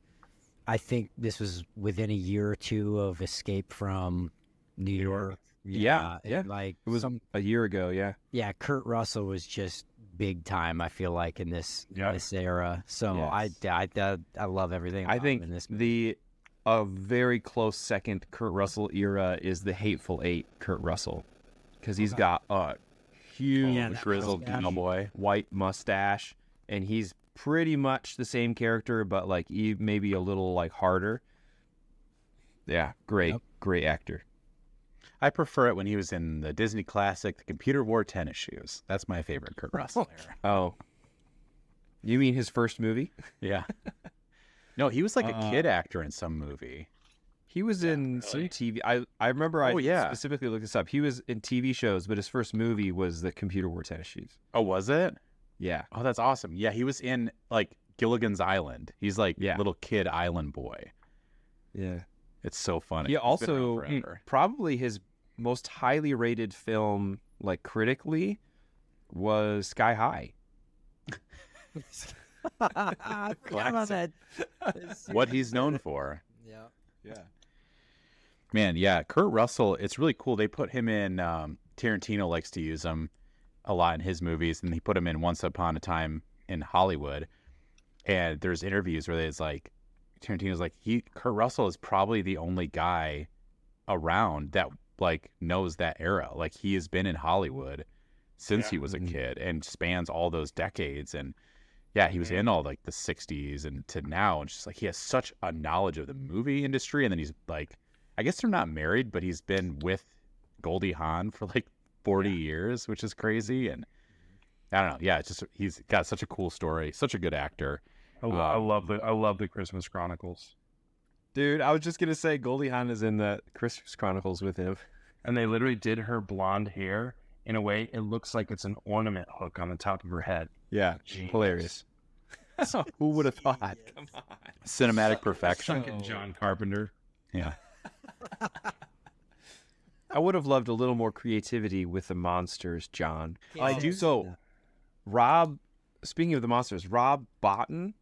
I think this was within a year or two of Escape from New York. Yeah, yeah. and like It was a year ago. Yeah. yeah, Kurt Russell was just big time. I feel like in this era. So Yes. I love everything. I about him think in this movie. a very close second Kurt Russell era is the Hateful Eight Kurt Russell, because he's got a huge Grizzled cowboy. white mustache, and he's pretty much the same character, but like maybe a little like harder. Yeah, great actor. I prefer it when he was in the Disney classic, The Computer Wore Tennis Shoes. That's my favorite Kurt Russell era. Oh, you mean his first movie? Yeah. No, he was like a kid actor in some movie. He was in some TV. I remember. Oh, I yeah. specifically looked this up. He was in TV shows, but his first movie was The Computer Wore Tennis Shoes. Oh, was it? Yeah. Oh, that's awesome. Yeah, he was in like Gilligan's Island. He's like little kid island boy. Yeah. It's so funny. He He's been around also forever. probably his most highly rated film, like critically, was Sky High. I forgot about that. What he's known for. Yeah. Yeah. Man, yeah, Kurt Russell, it's really cool. They put him in, Tarantino likes to use him a lot in his movies, and he put him in Once Upon a Time in Hollywood. And there's interviews where it's like, Tarantino's like, Kurt Russell is probably the only guy around that like knows that era. Like he has been in Hollywood since he was a kid and spans all those decades. And yeah, he was in all like the 60s and to now. And just like he has such a knowledge of the movie industry. And then he's like, I guess they're not married, but he's been with Goldie Hawn for like 40 years, which is crazy. And I don't know. Yeah, it's just he's got such a cool story, such a good actor. I love the Christmas Chronicles, Dude, I was just gonna say Goldie Hawn is in the Christmas Chronicles with him. and they literally did her blonde hair in a way, it looks like it's an ornament hook on the top of her head. Yeah, Genius. hilarious. Who would have thought? Come on. Cinematic perfection. Fucking John Carpenter. Yeah. I would have loved a little more creativity with the monsters, John. I do. So, Rob, speaking of the monsters, Rob Bottin,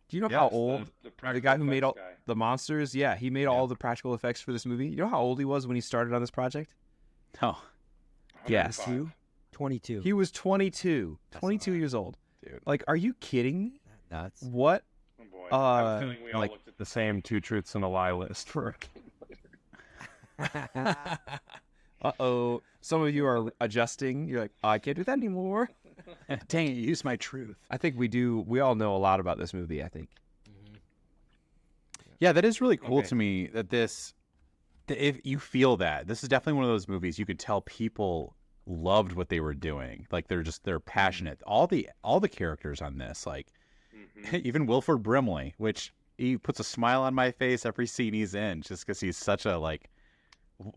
do you know how old the guy who made all the monsters? Yeah, he made all the practical effects for this movie. You know how old he was when he started on this project? No. Guess. 22. He was 22. 22 years old. Dude. Like, are you kidding me? Nuts. What? Oh boy. I have a feeling we all like- looked at the same 2 truths and a lie list for Uh-oh. Some of you are adjusting. You're like, I can't do that anymore. Dang it, you used my truth. I think we do. We all know a lot about this movie, I think. Yeah, that is really cool Okay. to me that if you feel that, this is definitely one of those movies you could tell people loved what they were doing. Like they're passionate. All the characters on this, like even Wilford Brimley, which he puts a smile on my face every scene he's in just because he's such a like,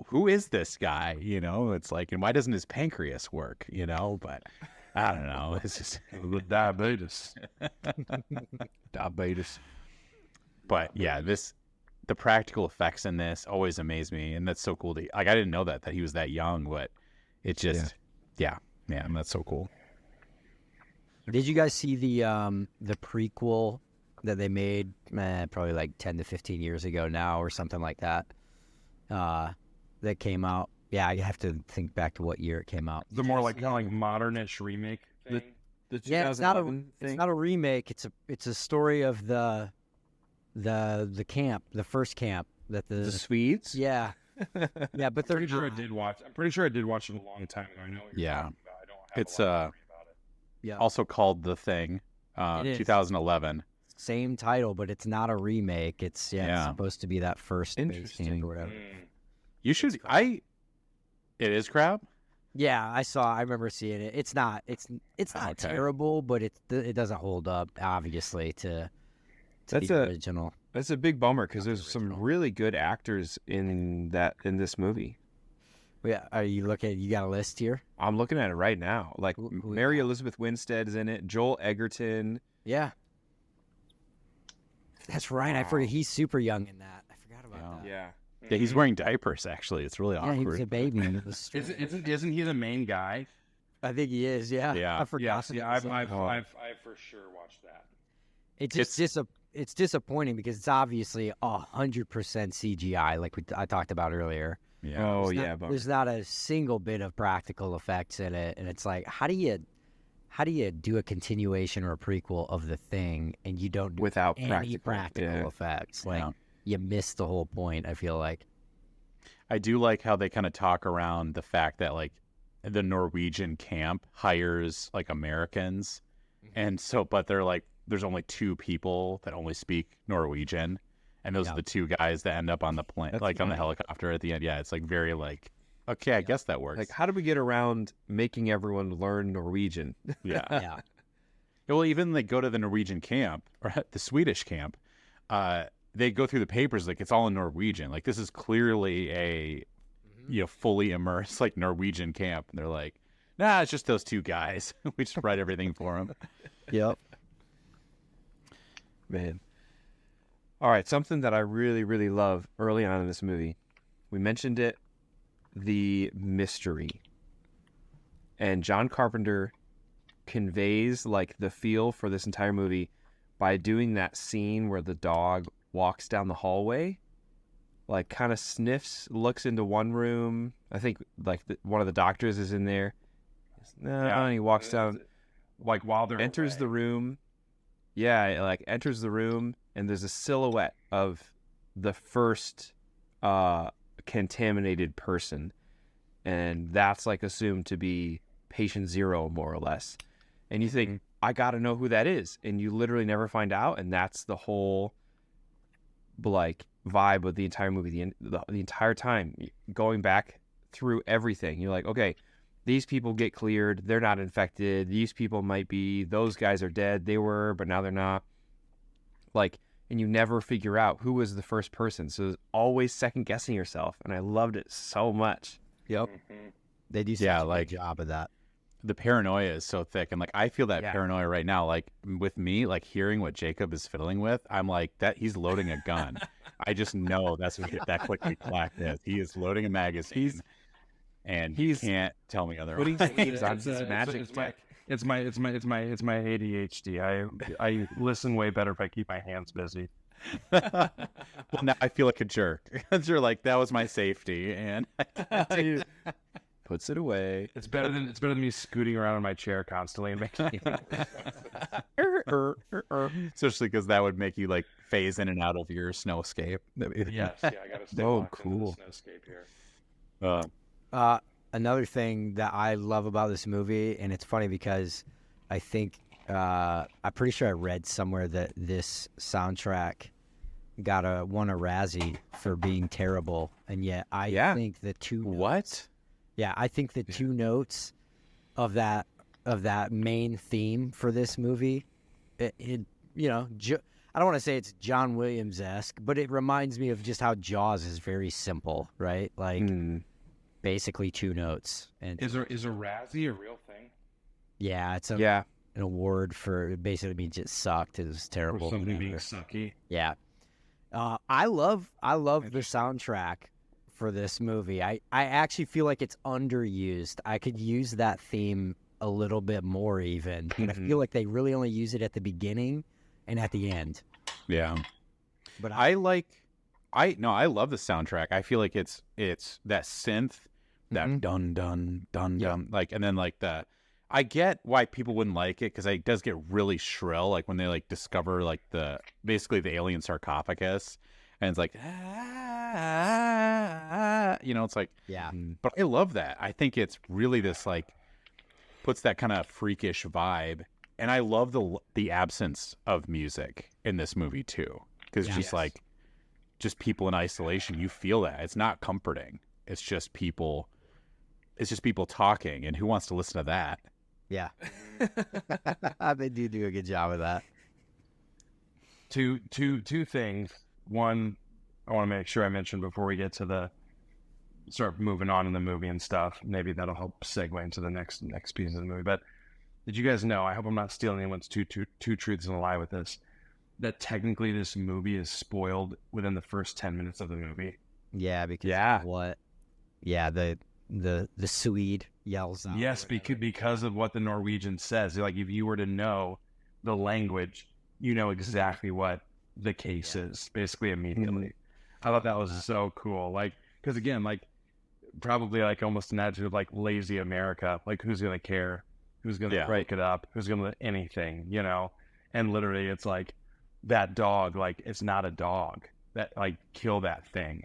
who is this guy? You know, it's like, and why doesn't his pancreas work? You know, but I don't know. It's just the diabetes. Diabetes. But yeah, the practical effects in this always amaze me, and that's so cool. Like I didn't know that he was that young, but it just, yeah, man, that's so cool. Did you guys see the prequel that they made probably like 10 to 15 years ago now or something like that? That came out. Yeah, I have to think back to what year it came out. The more like kind of like modernish remake thing. The Yeah, it's not a 2011 it's thing? not a remake. It's a story of the camp, the first camp that The Swedes? yeah yeah, but they're I'm pretty sure I not- did watch. I'm pretty sure I did watch it a long time ago. I know what you're Yeah. talking about. I don't have It's a lot to worry about it. yeah Also called The Thing, It is. 2011. same title, but it's not a remake. It's it's Yeah. supposed to be that first base Interesting. camp or whatever. You should. It is crap. Yeah, I remember seeing it. It's not Okay. terrible, but it doesn't hold up obviously to That's the a- original. That's a big bummer because Not the there's some original. really good actors in this movie. Yeah, are you looking? You got a list here? I'm looking at it right now. Like Who we Mary got? Elizabeth Winstead is in it. Joel Egerton. Yeah, that's right. I Wow. forget he's super young in that. I forgot about that. Yeah. Yeah, he's wearing diapers. Actually, it's really Yeah, he was awkward. a baby. It was Isn't he the main guy? I think he is. Yeah. Yeah. I forgot. Yeah. that See, he I've was in it. for sure watched that. It's disappointing because it's obviously 100% CGI, like I talked about earlier. Yeah. Oh There's yeah, not, bummer. there's not a single bit of practical effects in it, and it's like, how do you do a continuation or a prequel of the thing and you don't do Without any practical, yeah. effects? Like Yeah. you miss the whole point. I feel like. I do like how they kind of talk around the fact that like the Norwegian camp hires like Americans, and so but they're like there's only 2 people that only speak Norwegian, and those Yeah. are the 2 guys that end up on the plane, That's like on the funny. helicopter at the end. Yeah, it's like very like okay, I guess that works. Like, how do we get around making everyone learn Norwegian? yeah. Yeah. Well, even they go to the Norwegian camp or the Swedish camp, they go through the papers like it's all in Norwegian. Like this is clearly a fully immersed like Norwegian camp, and they're like, nah, it's just those 2 guys. We just write everything for them. Yep. Man. All right, something that I really, really love early on in this movie. We mentioned it, the mystery. And John Carpenter conveys like the feel for this entire movie by doing that scene where the dog walks down the hallway, like kind of sniffs, looks into one room. I think like one of the doctors is in there. And he walks down, Like while they're enters away. the room. Yeah, it, like enters the room, and there's a silhouette of the first contaminated person, and that's like assumed to be patient 0, more or less. And you think, I gotta know who that is, and you literally never find out, and that's the whole like vibe of the entire movie. The entire time, going back through everything, you're like, okay, these people get cleared. They're not infected. These people might be. Those guys are dead. They were, but now they're not. Like, and you never figure out who was the first person. So there's always second guessing yourself. And I loved it so much. Yep. They do such a good job of that. The paranoia is so thick, and like I feel that Yeah. paranoia right now. Like with me, like hearing what Jacob is fiddling with, I'm like that he's loading a gun. I just know that's what that click clack is. He is loading a magazine, and he can't tell me otherwise. Putting sleeves on his magic tech. It's my ADHD. I listen way better if I keep my hands busy. Well, now I feel like a jerk because you're like that was my safety, and Puts it away. It's better than me scooting around in my chair constantly and making. especially because that would make you like phase in and out of your snowscape. Yes, I gotta stay locked into the snowscape here. Another thing that I love about this movie, and it's funny because I think I'm pretty sure I read somewhere that this soundtrack won a Razzie for being terrible, and yet I think the two What? Yeah, I think the two notes of that main theme for this movie, I don't want to say it's John Williams-esque, but it reminds me of just how Jaws is very simple, right? Like basically two notes. And Is a Razzie a real thing? yeah, it's an award for it basically means it sucked. It was terrible. Or something whatever. being sucky. Yeah. I love the soundtrack for this movie. I actually feel like it's underused. I could use that theme a little bit more even. And I feel like they really only use it at the beginning and at the end. Yeah. But I love the soundtrack. I feel like it's that synth, that dun dun dun dun, like, and then like I get why people wouldn't like it because it does get really shrill, like when they like discover like basically the alien sarcophagus, and it's like it's like But I love that. I think it's really this like puts that kind of freakish vibe, and I love the absence of music in this movie too, because like just people in isolation, you feel that it's not comforting. It's just people talking, and who wants to listen to that? Yeah. They do a good job of that. Two things. One, I want to make sure I mention before we get to start moving on in the movie and stuff. Maybe that'll help segue into the next piece of the movie. But did you guys know? I hope I'm not stealing anyone's two truths and a lie with this. That technically this movie is spoiled within the first 10 minutes of the movie. Yeah, because what? Yeah, the Swede yells out. Yes, because of what the Norwegian says. Like if you were to know the language, you know exactly what the case is, basically immediately. I thought that was so cool. Like, because again, like probably like almost an attitude of like lazy America. Like who's gonna care? Who's gonna break it up? Who's gonna anything? And literally, it's like that dog. Like it's not a dog. That like kill that thing.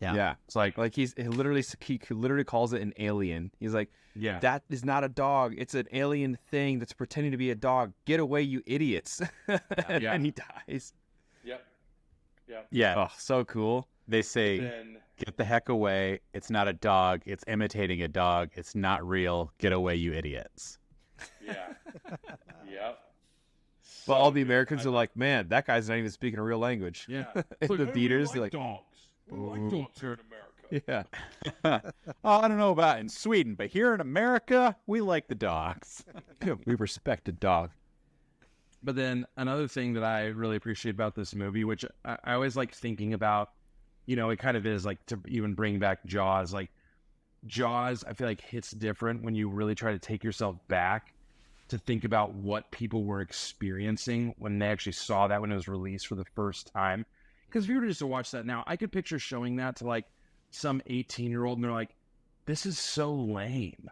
Yeah. It's like he literally calls it an alien. He's like, yeah, that is not a dog. It's an alien thing that's pretending to be a dog. Get away, you idiots! And he dies. Yep. Yeah. Oh, so cool. They say, get the heck away. It's not a dog. It's imitating a dog. It's not real. Get away, you idiots. Yeah. Yep. But all the Americans are like, man, that guy's not even speaking a real language. Yeah. The theaters, they're like, dogs. We like dogs here in America. yeah. I don't know about in Sweden, but here in America, we like the dogs. We respect a dog. But then another thing that I really appreciate about this movie, which I always like thinking about, it kind of is like to even bring back Jaws. Like Jaws, I feel like hits different when you really try to take yourself back to think about what people were experiencing when they actually saw that when it was released for the first time. Because if you were just to watch that now, I could picture showing that to like some 18-year-old and they're like, this is so lame.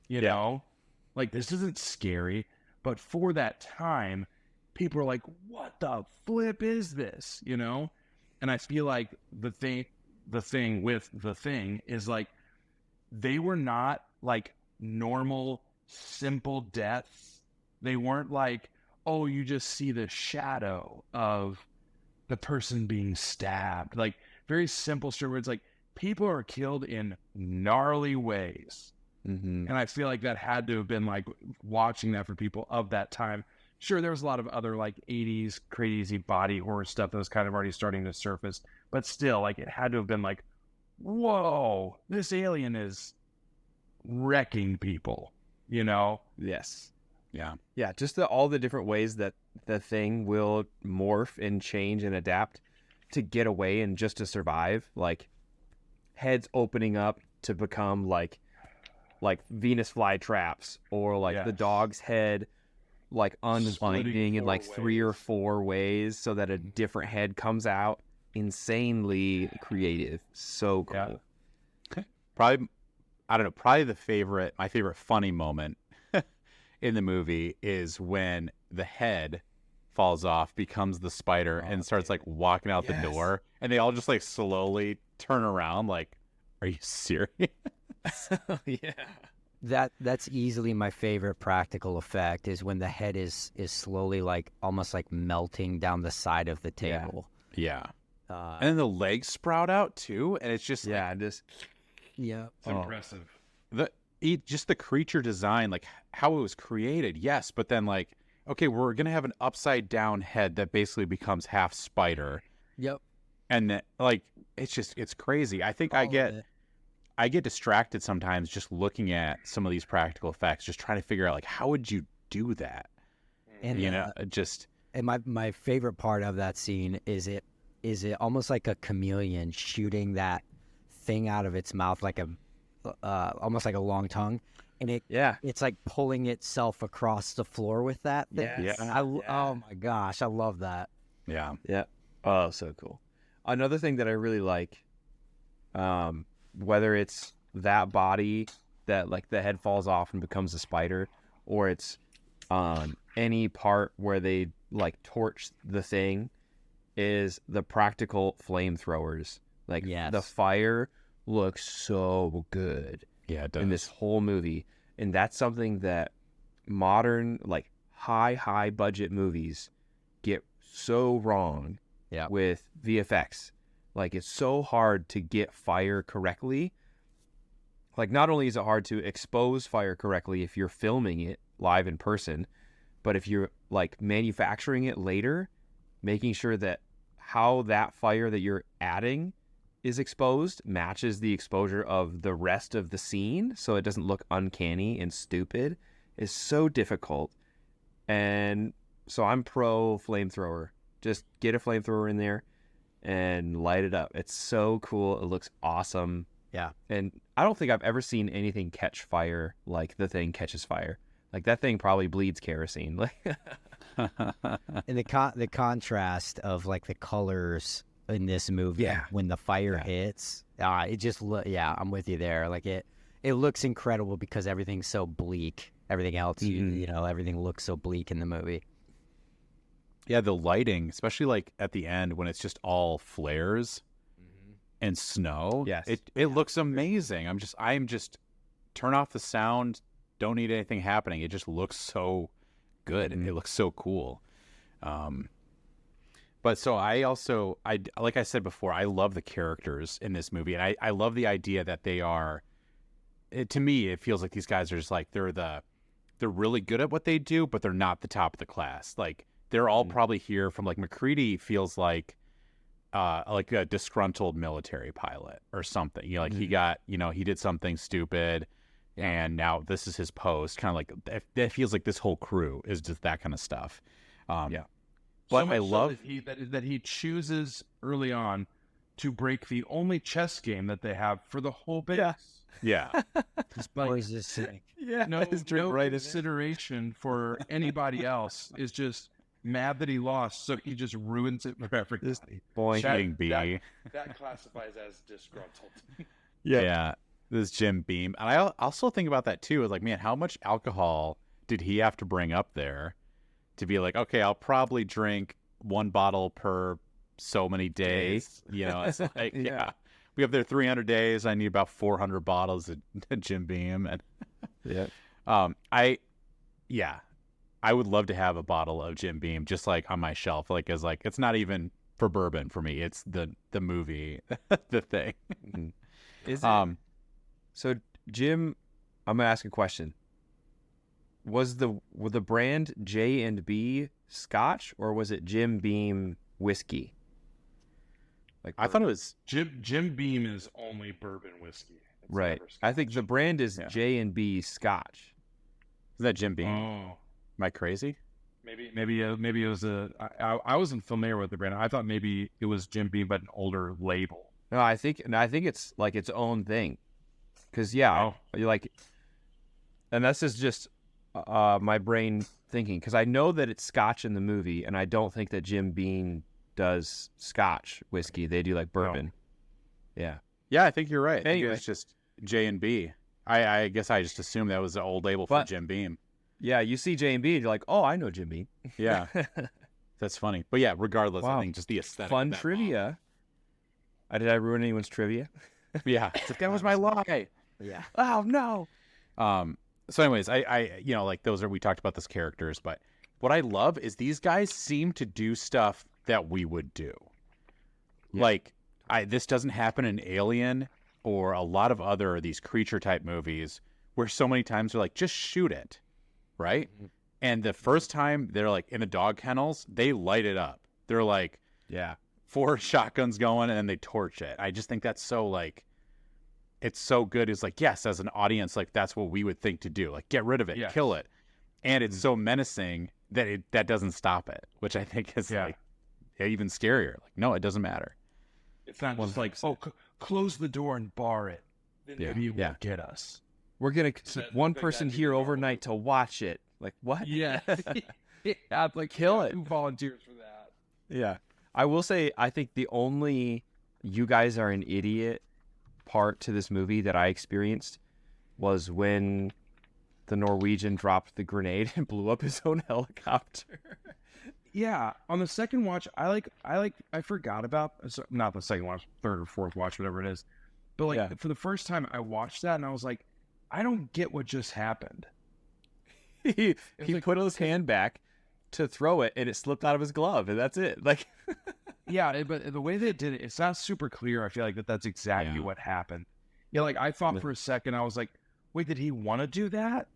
You know? Like this isn't scary. But for that time, people are like, what the flip is this? And I feel like the thing with the thing is like, they were not like normal, simple deaths. They weren't like, oh, you just see the shadow of the person being stabbed. Like very simple story where it's like people are killed in gnarly ways. Mm-hmm. And I feel like that had to have been like watching that for people of that time. Sure, there was a lot of other like 80s crazy body horror stuff that was kind of already starting to surface, but still like it had to have been like, whoa, this alien is wrecking people, you know? Yes. Yeah. Yeah, just all the different ways that the thing will morph and change and adapt to get away and just to survive. Like heads opening up to become like Venus flytraps, or like the Yes. dog's head like unbinding in like 4 3 or ways. 4 ways so that a different head comes out. Insanely creative. So cool. Yeah. Probably, I don't know, probably my favorite funny moment in the movie is when the head falls off, becomes the spider, and starts like walking out the door, and they all just like slowly turn around like, are you serious? Yeah. That's easily my favorite practical effect, is when the head is slowly like almost like melting down the side of the table. Yeah. And then the legs sprout out too, and it's just Yeah, just Yeah. It's impressive. just the creature design, like how it was created, yes, but then like, okay, we're gonna have an upside down head that basically becomes half spider, Yep. and then, like, it's crazy. I think I get distracted sometimes just looking at some of these practical effects, just trying to figure out like how would you do that, And you know, just and my favorite part of that scene is it almost like a chameleon shooting that thing out of its mouth, like a almost like a long tongue, and it's like pulling itself across the floor with that thing. Yes. Oh my gosh, I love that. yeah. Oh, so cool. Another thing that I really like, whether it's that body that like the head falls off and becomes a spider, or it's any part where they like torch the thing, is the practical flamethrowers. Like the fire looks so good Yeah, it does. in this whole movie, and that's something that modern like high budget movies get so wrong. Yeah. With VFX, like it's so hard to get fire correctly. Like not only is it hard to expose fire correctly if you're filming it live in person, but if you're like manufacturing it later, making sure that how that fire that you're adding is exposed matches the exposure of the rest of the scene so it doesn't look uncanny and stupid is so difficult. And so I'm pro flamethrower. Just get a flamethrower in there and light it up. It's so cool. It looks awesome. Yeah. And I don't think I've ever seen anything catch fire like the thing catches fire. Like that thing probably bleeds kerosene. Like And the contrast of like the colors in this movie when the fire hits, it just I'm with you there. Like it looks incredible because everything's so bleak. Everything else, you know, everything looks so bleak in the movie. Yeah, the lighting, especially like at the end when it's just all flares and snow. Yes. It looks amazing. I'm just turn off the sound, don't need anything happening. It just looks so good and it looks so cool. But so I like I said before, I love the characters in this movie, and I love the idea that they are, to me, it feels like these guys are just like they're really good at what they do, but they're not the top of the class. Like they're all probably here from, like, McCready feels like a disgruntled military pilot or something. You know, like he got, you know, he did something stupid and now this is his post. Kind of like that feels like this whole crew is just that kind of stuff. But I love that he chooses early on to break the only chess game that they have for the whole base. Yeah. Like, Or is this sick? no consideration for anybody else, is just mad that he lost, so he just ruins it for everybody. Jim B. That classifies as disgruntled. Yeah. This Jim Beam. And I also think about that too. Is like, man, how much alcohol did he have to bring up there to be like, okay, I'll probably drink 1 bottle per so many days. You know, it's like, we have there 300 days. I need about 400 bottles of Jim Beam. And I would love to have a bottle of Jim Beam just like on my shelf. Like, as like, it's not even for bourbon for me. It's the movie, the thing. Is it? So Jim, I'm gonna ask a question. Was the brand J&B Scotch, or was it Jim Beam whiskey? Like I thought it was Jim Beam is only bourbon whiskey. Right. never I think the Scotch. brand is Yeah. J&B Scotch. Is that Jim Beam? Oh, Am I crazy? maybe it was I wasn't familiar with the brand. I thought maybe it was Jim Beam, but an older label. No, I think it's like its own thing. Because yeah, you like, and this is just my brain thinking. Because I know that it's Scotch in the movie, and I don't think that Jim Beam does Scotch whiskey. They do like bourbon. Yeah. Yeah, I think you're right. I think Anyway. it was just J&B. I guess I just assumed that was the old label for But- Jim Beam. Yeah, you see J&B, and you're like, oh, I know Jim Beam. Yeah, that's funny. But yeah, regardless, I Wow. think just the aesthetic. Fun of that trivia. Did I ruin anyone's trivia? bomb. Yeah, it's like, that was my lie. Yeah. Oh no. So anyways, I like those are, we talked about those characters, but what I love is these guys seem to do stuff that we would do. Yeah. Like this doesn't happen in Alien or a lot of other these creature type movies where so many times they're like, just shoot it, right? And the first time they're like in the dog kennels, they light it up. They're like Yeah. 4 shotguns going and then they torch it. I just think that's so like, it's so good. It's like, yes, as an audience, like that's what we would think to do. Like, get rid of it, Yes. kill it. And it's so menacing that that doesn't stop it, which I think is like even scarier. Like, no, it doesn't matter. It's not just like, close the door and bar it. Then Yeah. maybe you Yeah. won't get us. We're gonna keep That- one that person guy here did overnight to watch it. Like what? Yeah. Yeah, like Kill it. Who volunteers for that? Yeah. I will say, I think the only you guys are an idiot part to this movie that I experienced was when the Norwegian dropped the grenade and blew up his own helicopter. Yeah, on the second watch, I forgot about not the second watch, third or fourth watch, whatever it is. But like Yeah. for the first time, I watched that and I was like, I don't get what just happened. he like- put his hand back to throw it and it slipped out of his glove and that's it. Like Yeah, but the way they did it, it's not super clear. I feel like that's exactly Yeah. what happened. Yeah, like I thought for a second, I was like, wait, did he want to do that?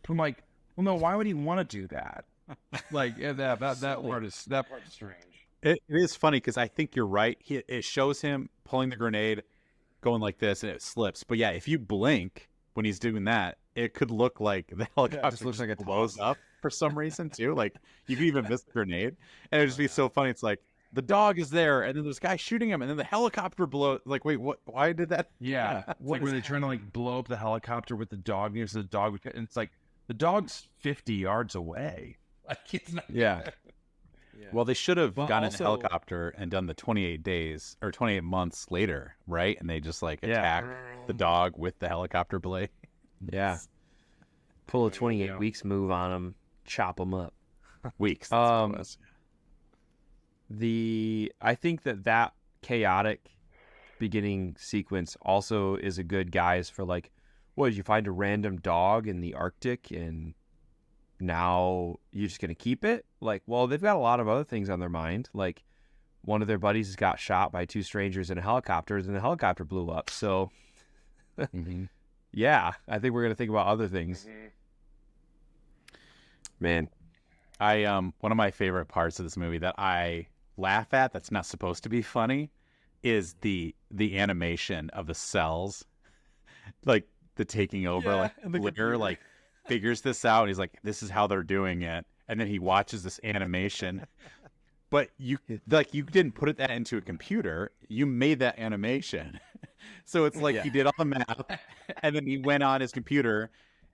I'm like, well, no, why would he want to do that? Like that part's strange. It is funny because I think you're right. It shows him pulling the grenade, going like this, and it slips. But yeah, if you blink when he's doing that, it could look like the helicopter looks like it blows up for some reason too. Like you could even miss the grenade, and it would just be so funny. It's like the dog is there, and then there's a guy shooting him, and then the helicopter blows. Like, wait, what? Why did that? Yeah, it's like were they trying to like blow up the helicopter with the dog near so the dog? And it's like the dog's 50 yards away. Like it's not. yeah. Well, they should have But gone in also- a helicopter and done the 28 days or 28 months later, right? And they just like Yeah. attack the dog with the helicopter blade. Yeah. Pull a 28 Yeah. weeks move on him, chop him up. Weeks. That's what it was. I think that chaotic beginning sequence also is a good guise for like, what, did you find a random dog in the Arctic and now you're just gonna keep it? Like, well, they've got a lot of other things on their mind. Like one of their buddies got shot by 2 strangers in a helicopter and the helicopter blew up. So yeah, I think we're gonna think about other things. Man. One of my favorite parts of this movie that I laugh at that's not supposed to be funny is the animation of the cells, like the taking over. Yeah, Like and the Blair computer. like figures this out. And he's like, this is how they're doing it, and then he watches this animation. But you didn't put that into a computer. You made that animation, so it's like he did all the math, and then he went on his computer,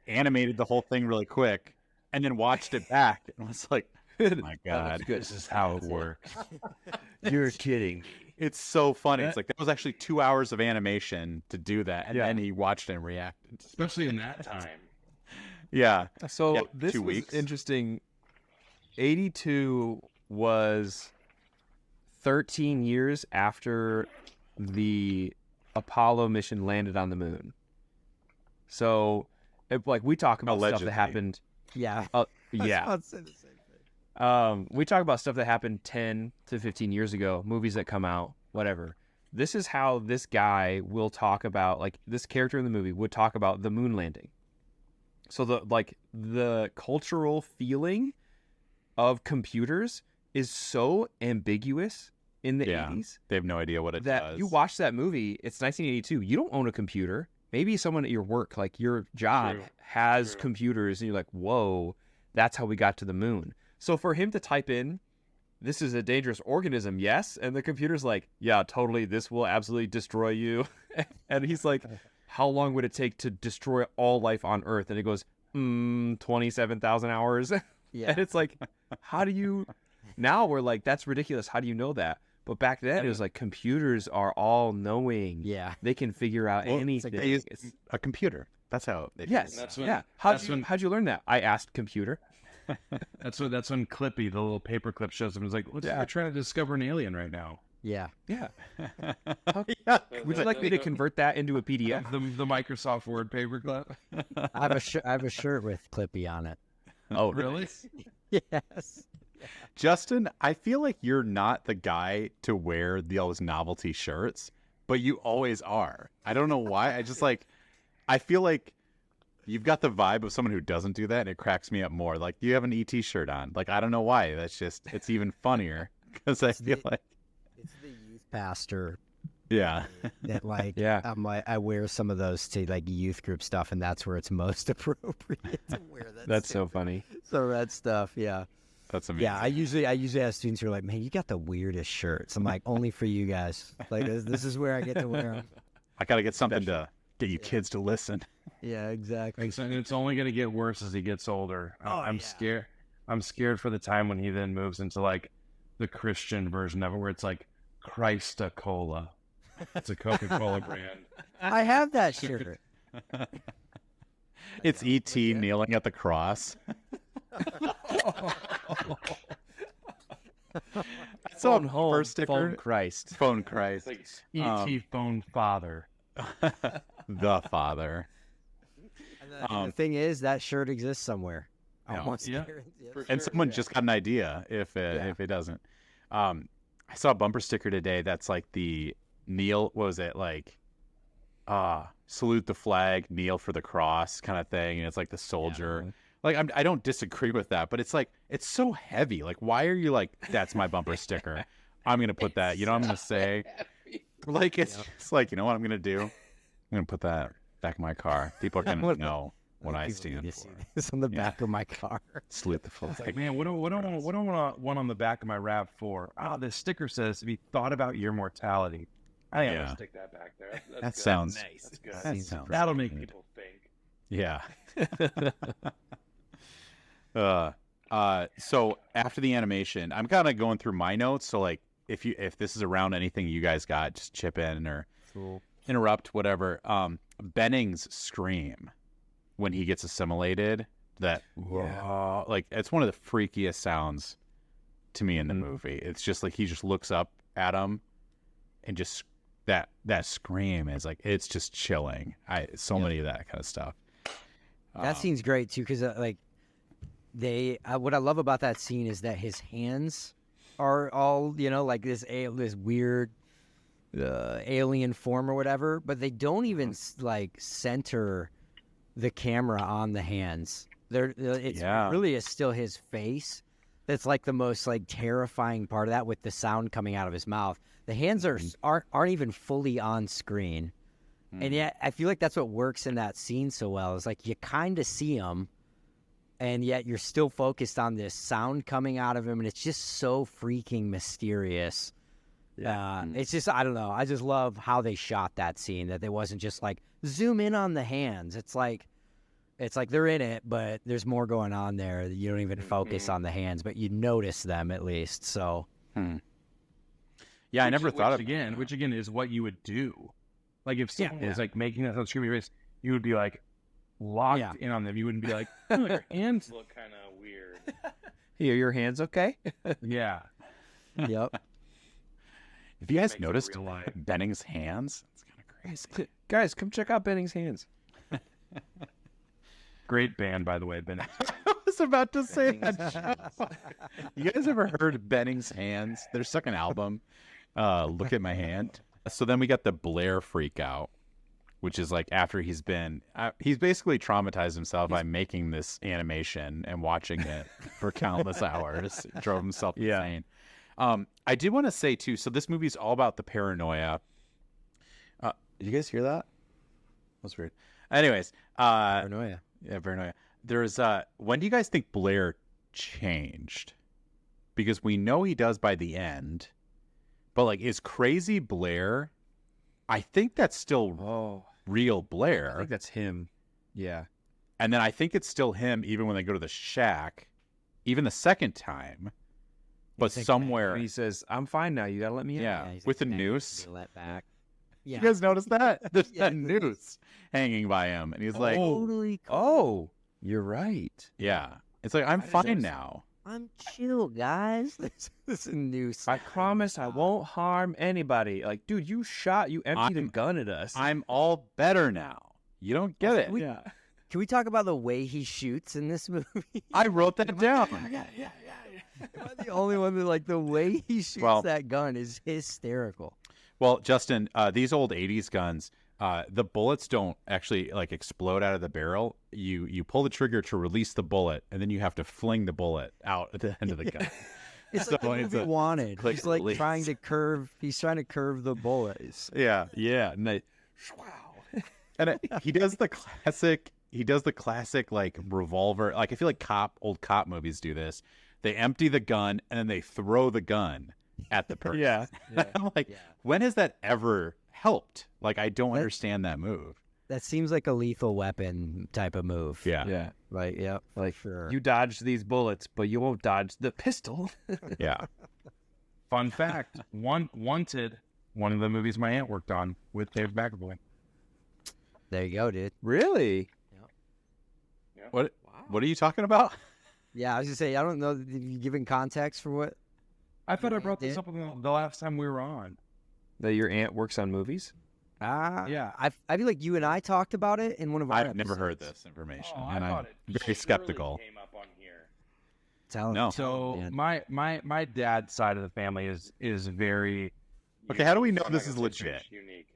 animated the whole thing really quick, and then watched it back and was like, oh my god, This is how it works. You're kidding. it's so funny. It's like that was actually 2 hours of animation to do that, and Yeah. then he watched it and reacted. Especially in that time. Yeah, So Yeah, this 2 was weeks. interesting. 82 was 13 years after the Apollo mission landed on the moon. So, like we talk about stuff Allegedly. that happened. Yeah. Yeah. We talk about stuff that happened 10 to 15 years ago, movies that come out, whatever. This is how this guy will talk about, like this character in the movie would talk about the moon landing. So the cultural feeling of computers is so ambiguous in the Yeah. 80s. They have no idea what it That does. you watch that movie, it's 1982. You don't own a computer. Maybe someone at your work, like your job, True. has True. computers, and you're like, whoa, that's how we got to the moon. So for him to type in, this is a dangerous organism, yes? And the computer's like, yeah, totally, this will absolutely destroy you. And he's like, how long would it take to destroy all life on Earth? And it goes, 27,000 hours. Yeah. And it's like, how do you... Now we're like, that's ridiculous. How do you know that? But back then, it was like, computers are all knowing. Yeah. They can figure out Well, anything. they use a computer. That's how they Yes. That's when- yeah. that's when- How'd you learn that? I asked computer. That's when Clippy, the little paper clip, shows him. He's like, Yeah. we're trying to discover an alien right now. Yeah. Yeah. yeah. Would you like me to convert that into a PDF? The Microsoft Word paper clip. I have a shirt with Clippy on it. Oh, Really? Yes. Justin, I feel like you're not the guy to wear those novelty shirts, but you always are. I don't know why. I feel like you've got the vibe of someone who doesn't do that, and it cracks me up more. Like, you have an ET shirt on. Like, I don't know why. It's even funnier because I feel like, It's the youth pastor yeah. that like Yeah. I'm like I wear some of those to like youth group stuff, and that's where it's most appropriate to wear that. That's so funny. so that stuff. Yeah. That's amazing. Yeah, I usually have students who are like, "Man, you got the weirdest shirts." I'm like, "Only for you guys. Like, this is where I get to wear them." I got to get something to get you kids to listen. Yeah, exactly. And it's only going to get worse as he gets older. I'm yeah. scared. I'm scared for the time when he then moves into like the Christian version of it, where it's like Christa-Cola. It's a Coca-Cola brand. I have that shirt. It's ET kneeling at the cross. I saw a bumper sticker. Phone Christ. Phone Christ. It's like E.T. phone father. The Father. And the thing is, that shirt exists somewhere. I Yeah. almost Yeah. guarantee it. for And sure, someone yeah. just got an idea if it doesn't. I saw a bumper sticker today that's like the kneel, what was it, like salute the flag, kneel for the cross kind of thing, and it's like the soldier. Like, I don't disagree with that, but it's like, it's so heavy. Like, why are you like, that's my bumper sticker, I'm gonna put that, you know what I'm gonna say? Like, it's just like, you know what I'm gonna do? I'm gonna put that back in my car. People are gonna know what I People stand need to see for. this on the back of my car. Salute the flag. It's like, man, what do I want one on the back of my wrap for? This sticker says, "If you thought about your mortality." I think I'm Yeah. gonna stick that back there. That's That good. sounds That's good. that sounds That'll make good. people think. Yeah. So after the animation, I'm kind of going through my notes. So like, if this is around anything you guys got, just chip in or interrupt, whatever. Benning's scream when he gets assimilated, that like, it's one of the freakiest sounds to me in the movie. It's just like he just looks up at him, and just that scream is like, it's just chilling. Many of that kind of stuff. That scene's great too, because like what I love about that scene is that his hands are all, like this weird alien form or whatever, but they don't even like center the camera on the hands. It's really is still his face. That's like the most like terrifying part of that, with the sound coming out of his mouth. The hands aren't even fully on screen. And yet, I feel like that's what works in that scene so well. Is like, you kind of see him, and yet you're still focused on this sound coming out of him, and it's just so freaking mysterious. It's just, I don't know. I just love how they shot that scene. That it wasn't just like zoom in on the hands. It's like they're in it, but there's more going on there. You don't even focus on the hands, but you notice them at least. So, Yeah, I never thought of which again is what you would do. Like, if someone was like making that sound screaming face, you would be like locked in on them. You wouldn't be like, oh, your hands Look kind of weird. Here, your hands okay? yeah. yep. If you guys Makes it noticed real life. Benning's hands, it's kind of crazy. Guys, come check out Benning's hands. Great band, by the way, Ben. I was about to say that. You guys ever heard of Benning's Hands? Their second album, Look at My Hand. So then we got the Blair freak out, which is like after he's basically traumatized himself by making this animation and watching it for countless hours. It drove himself insane. I did want to say too. So this movie's all about the paranoia. Did you guys hear that? That's weird. Anyways, Paranoia. yeah, paranoia. There's when do you guys think Blair changed? Because we know he does by the end, but like, is crazy Blair? I think that's still real Blair. I think that's him. Yeah. And then I think it's still him even when they go to the shack, even the second time. But He's like, somewhere, And he says, "I'm fine now. You gotta let me in." yeah, he's with like, a "Thanks, noose. be let back." You Yeah. guys notice that? There's Yeah, that noose hanging by him, and he's like, Totally. Oh, you're right. yeah. It's like, I'm Why does fine that- now. I'm chill, guys. This is a noose. I promise I won't harm anybody. Like, dude, you emptied a I'm- gun at us. I'm all better now. You don't get it. yeah. Can we talk about the way he shoots in this movie? I wrote that down. Am I the only one that like the way he shoots Well- that gun is hysterical. Well, Justin, these old 80s guns, the bullets don't actually like explode out of the barrel. You pull the trigger to release the bullet, and then you have to fling the bullet out at the end of the gun. It's like the it's movie a Wanted. click He's like release. trying to curve. He's trying to curve the bullet. Yeah. Yeah. And they, And he does the classic. He does the classic like revolver. Like I feel like old cop movies do this. They empty the gun and then they throw the gun at the person. yeah. I'm like, Yeah. when has that ever helped? Like I don't That- understand that move. That seems like a Lethal Weapon type of move. Yeah. Yeah. Right. Yeah. Like, Sure. you dodged these bullets, but you won't dodge the pistol. Yeah. Fun fact: Wanted, one of the movies my aunt worked on with Dave McAvoy. There you go, dude. Really? What are you talking about? Yeah, I was gonna say I don't know if you given context for what. I thought I Yeah, brought this did. up the last time we were on. That your aunt works on movies? Yeah. I feel like you and I talked about it in one of our. I've never heard episodes. this information, Oh, I and I'm thought it very surely skeptical. Came up on here. Tell No. So man. my dad's side of the family is very. Okay, how do we know I'm this not is gonna say legit? Unique.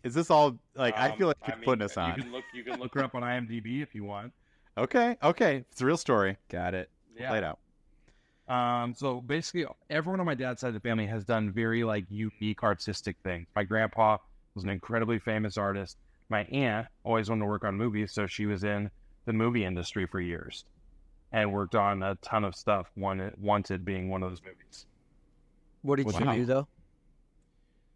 Is this all like? I feel like you're mean, putting us on. You can look her up on IMDb if you want. Okay, it's a real story. Got it. Play it out. So basically, everyone on my dad's side of the family has done very like unique artistic things. My grandpa was an incredibly famous artist. My aunt always wanted to work on movies, so she was in the movie industry for years and worked on a ton of stuff. Wanted being one of those movies. What did Wow. you do though?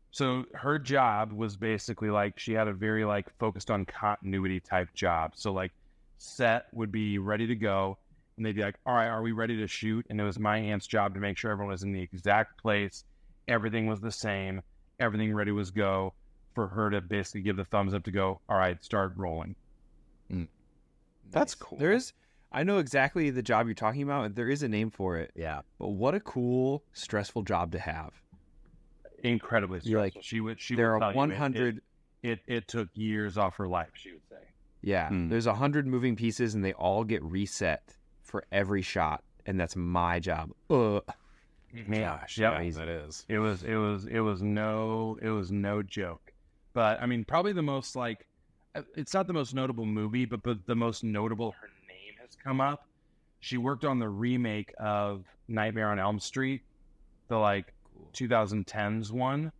So her job was basically like she had a very like focused on continuity type job. So like set would be ready to go and they'd be like, all right, are we ready to shoot? And it was my aunt's job to make sure everyone was in the exact place. Everything was the same. Everything ready was go for her to basically give the thumbs up to go, all right, start rolling. That's cool. I know exactly the job you're talking about, and there is a name for it. Yeah. But what a cool, stressful job to have. Incredibly stressful. You're like, she would There tell are you 100. it took years off her life, she would say. Yeah, there's 100 moving pieces, and they all get reset for every shot, and that's my job. Gosh, Yep. yeah, that is. It was no joke. But I mean, probably the most like, it's not the most notable movie, but the most notable her name has come up. She worked on the remake of Nightmare on Elm Street, the like 2010s one,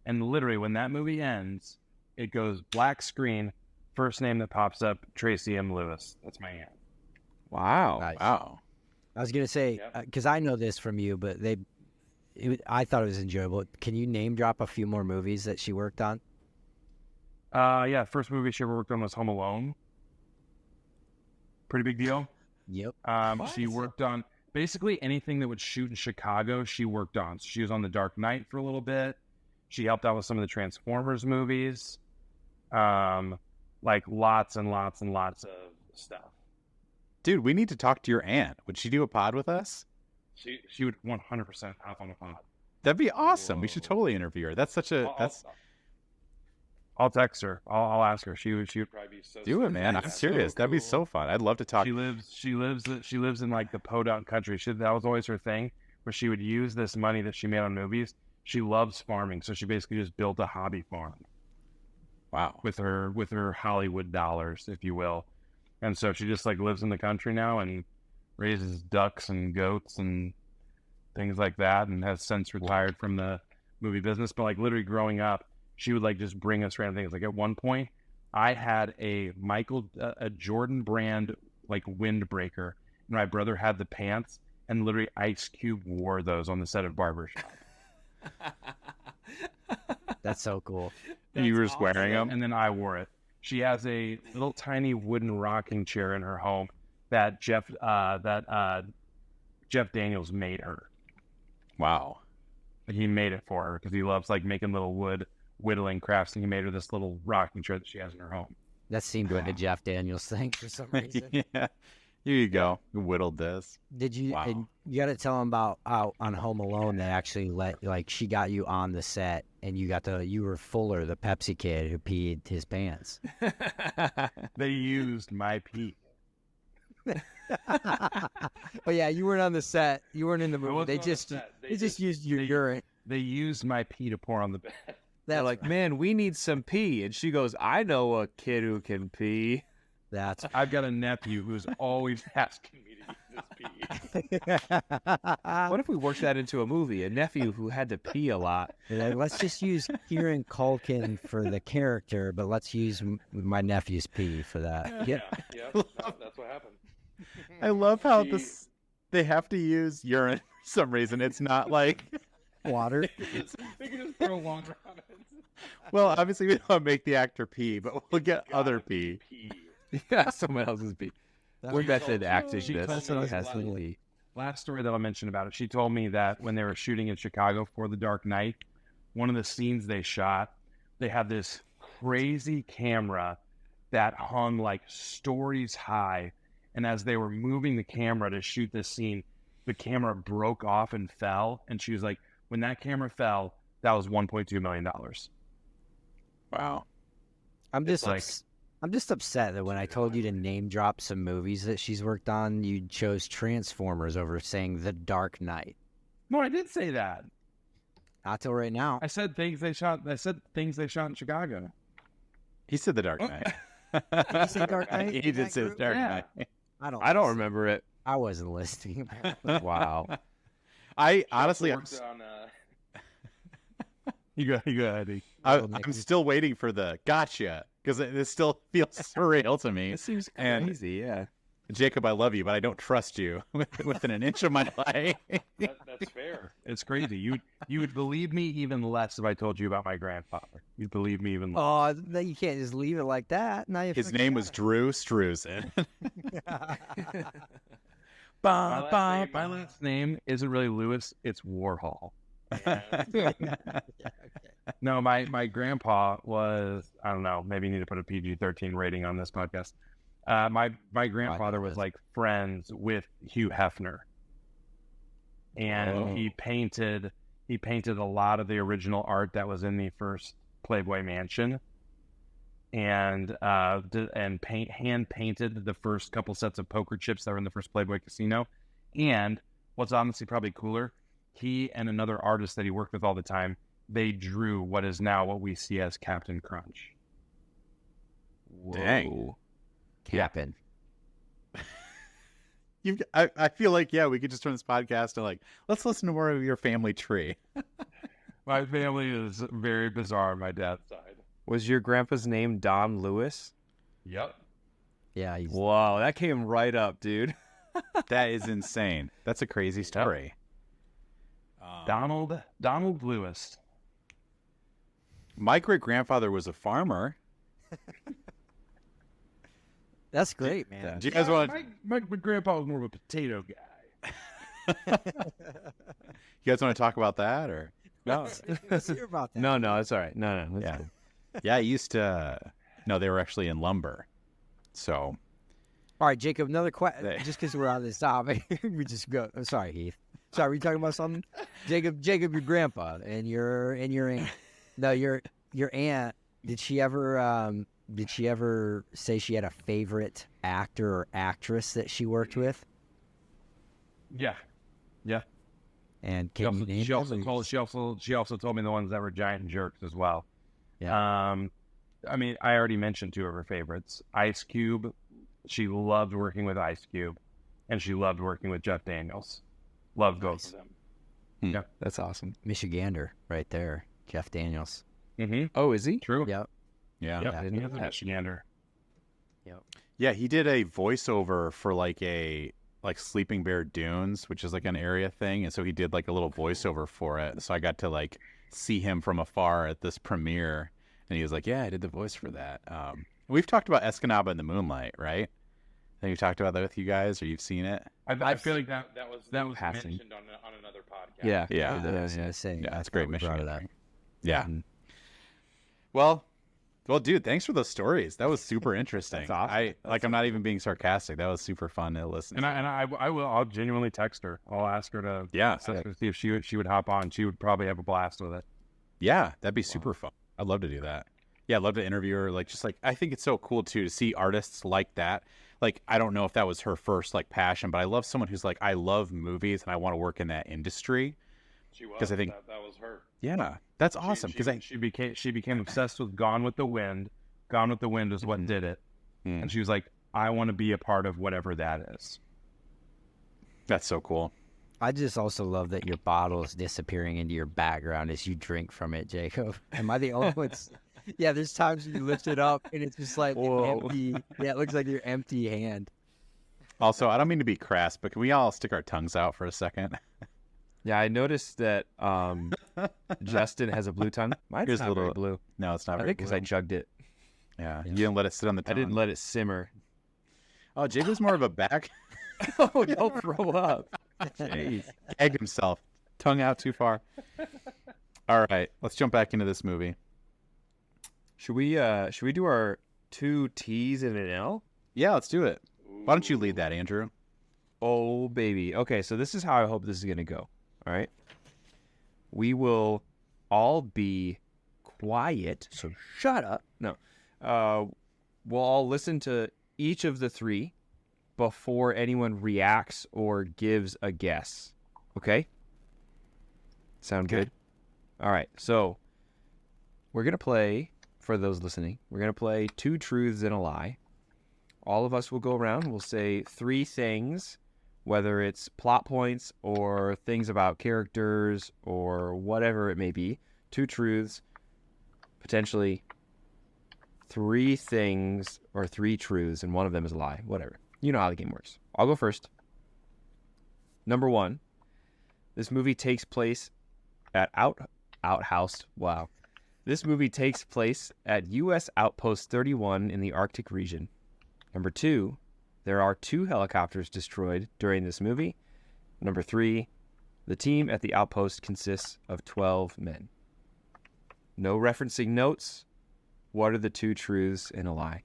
and literally when that movie ends, it goes black screen. First name that pops up, Tracy M. Lewis. That's my aunt. Wow. Nice. Wow. I was gonna say Yep. because I know this from you, but I thought it was enjoyable. Can you name drop a few more movies that she worked on? Yeah, first movie she ever worked on was Home Alone. Pretty big deal. Yep. She worked on basically anything that would shoot in Chicago. She worked on. So she was on The Dark Knight for a little bit. She helped out with some of the Transformers movies. Like lots and lots and lots of stuff. Dude, we need to talk to your aunt. Would she do a pod with us? She would 100% hop on a pod. That'd be awesome. We should Whoa. totally interview her. That's such a I'll text her. I'll ask her. She would probably be so. do it, man. I'm serious. That'd be so fun. I'd love to talk. She lives in like the podunk country. That was always her thing, where she would use this money that she made on movies. She loves farming, so she basically just built a hobby farm Wow. with her Hollywood dollars, if you will. And so she just like lives in the country now and raises ducks and goats and things like that, and has since retired from the movie business. But like literally growing up, she would like just bring us random things. Like at one point, I had a Jordan brand like windbreaker, and my brother had the pants, and literally Ice Cube wore those on the set of Barbershop. That's so cool. You were just wearing them? And then I wore it. She has a little tiny wooden rocking chair in her home that Jeff Daniels made her. Wow. He made it for her because he loves like making little wood whittling crafts, and he made her this little rocking chair that she has in her home. That seemed like a Jeff Daniels thing for some reason. Yeah. Here you go. You whittled this. Did you? Wow. And you got to tell him about how on Home Alone they actually she got you on the set, and you were Fuller, the Pepsi kid who peed his pants. They used my pee. Oh yeah, you weren't on the set. You weren't in the movie. They just used your urine. They used my pee to pour on the bed. They're like, man, we need some pee. And she goes, I know a kid who can pee. I've got a nephew who's always asking me to use this pee. What if we worked that into a movie? A nephew who had to pee a lot. Like, let's just use Kieran Culkin for the character, but let's use my nephew's pee for that. Yeah, no, that's what happened. I love how they have to use urine for some reason. It's not like Water. They can just throw water on it. well, obviously we don't make the actor pee, but we'll get other pee. Yeah, someone else's pee. We're method acting She this. told me Has to be. Last story that I'll mention about it, she told me that when they were shooting in Chicago for The Dark Knight, one of the scenes they shot, they had this crazy camera that hung like stories high. And as they were moving the camera to shoot this scene, the camera broke off and fell. And she was like, when that camera fell, that was $1.2 million. Wow. I'm just like- I'm just upset that when I told you to name drop some movies that she's worked on, you chose Transformers over saying The Dark Knight. No, I did say that. Not till right now. I said things they shot in Chicago. He said The Dark Knight. Did he say Dark Knight? He did say The Dark Yeah. Knight. I don't remember it. I wasn't listening. Wow. I honestly, Worked on, You go ahead. I'm still waiting for the gotcha because it still feels surreal to me. It seems And- crazy, yeah. Jacob, I love you, but I don't trust you within an inch of my life. that's fair. It's crazy. You would believe me even less if I told you about my grandfather. You'd believe me even less. Oh, you can't just leave it like that. Now you His name was Drew Struzan. My last name isn't really Lewis. It's Warhol. No, my grandpa was, I don't know, maybe you need to put a PG-13 rating on this podcast. My grandfather was like friends with Hugh Hefner. And he painted a lot of the original art that was in the first Playboy Mansion. And hand painted the first couple sets of poker chips that were in the first Playboy Casino. And what's honestly probably cooler, he and another artist that he worked with all the time, they drew what is now what we see as Captain Crunch. Dang. Captain. I feel like, yeah, we could just turn this podcast to like, let's listen to more of your family tree. My family is very bizarre on my dad's side. Was your grandpa's name Don Lewis? Yep. Yeah. Whoa, that came right up, dude. That is insane. That's a crazy story. Donald Lewis. My great grandfather was a farmer. That's great, man. Do you guys want? My grandpa was more of a potato guy. You guys want to talk about that or? No, Let's hear about that. no, it's all right. No, that's Yeah. fine. Yeah, I used to. No, they were actually in lumber. So All right, Jacob. Another question. They- Just because we're on this topic, we just go. I'm sorry, Heath. Sorry, were you talking about something? Jacob, your grandpa and your aunt. No, your aunt. Did she ever say she had a favorite actor or actress that she worked with? Yeah. And can you name She also them? told me the ones that were giant jerks as well. Yeah. I mean, I already mentioned two of her favorites. Ice Cube. She loved working with Ice Cube, and she loved working with Jeff Daniels. Loved both of them. That's awesome. Michigander right there, Jeff Daniels. Mm-hmm. Oh, is he? True. Yep. Yeah. Yep. I didn't He know is a that. Michigander. Yeah, he did a voiceover for like Sleeping Bear Dunes, which is like an area thing, and so he did like a little voiceover for it. So I got to like see him from afar at this premiere, and he was like, "Yeah, I did the voice for that." We've talked about Escanaba in the Moonlight, right? I think we talked about that with you guys, or you've seen it. I feel like that was Passing. mentioned on another podcast. Yeah. Yeah. I was gonna say, Yeah, I it's great thought we brought it Michigander. up. Yeah. Mhm. Well, dude, thanks for those stories. That was super interesting. That's awesome. I'm not even being sarcastic. That was super fun to listen. And I'll genuinely text her. I'll ask her to Yeah. see if she would hop on. She would probably have a blast with it. Yeah, that'd be super fun. I'd love to do that. Yeah, I'd love to interview her. Like, just like, I think it's so cool too to see artists like that. Like, I don't know if that was her first like passion, but I love someone who's like, I love movies and I want to work in that industry. She was. 'Cause I think- that was her. Yeah, that's awesome. Because she became obsessed with Gone with the Wind. Gone with the Wind is what did it, and she was like, I want to be a part of whatever that is. that's so cool. I just also love that your bottle is disappearing into your background as you drink from it, Jacob. Am I the only one? Yeah, there's times when you lift it up and it's just like empty. Yeah, it looks like your empty hand. Also, I don't mean to be crass, but can we all stick our tongues out for a second? Yeah, I noticed that Justin has a blue tongue. Mine's Here's not a little- very blue. No, it's not I very think because I chugged it. Yeah, you didn't let it sit on the I tongue. didn't let it simmer. Oh, Jacob's more of a back. Oh, don't throw up. Jeez. Egg himself. Tongue out too far. All right, let's jump back into this movie. Should we do our 2 T's and an L? Yeah, let's do it. Why don't you lead that, Andrew? Oh, baby. Okay, so this is how I hope this is going to go. All right. We will all be quiet, so shut up. No. We'll all listen to each of the 3 before anyone reacts or gives a guess. Okay? Sound good? All right. So we're going to play, for those listening, we're going to play 2 truths and a lie. All of us will go around. We'll say 3 things, whether it's plot points or things about characters or whatever it may be. 2 truths, potentially 3 things or 3 truths, and one of them is a lie. Whatever. You know how the game works. I'll go first. Number 1, this movie takes place at Outhouse. Wow. This movie takes place at U.S. Outpost 31 in the Arctic region. Number 2, there are 2 helicopters destroyed during this movie. Number 3, the team at the outpost consists of 12 men. No referencing notes. What are the 2 truths and a lie?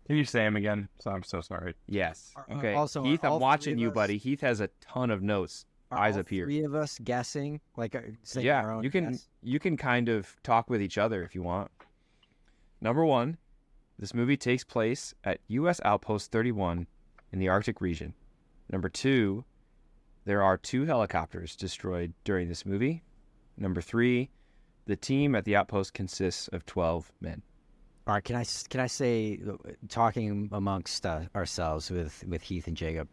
Can you say them again? So I'm so sorry. Yes. Okay. Also, Heath, are all I'm watching 3 of you, us- buddy. Heath has a ton of notes. Eyes up here. 3 of us guessing, like saying our Yeah, own you can guess? you can kind of talk with each other if you want. Number 1, this movie takes place at U.S. Outpost 31 in the Arctic region. Number 2, there are 2 helicopters destroyed during this movie. Number 3, the team at the outpost consists of 12 men. All right, can I say, talking amongst ourselves with Heath and Jacob,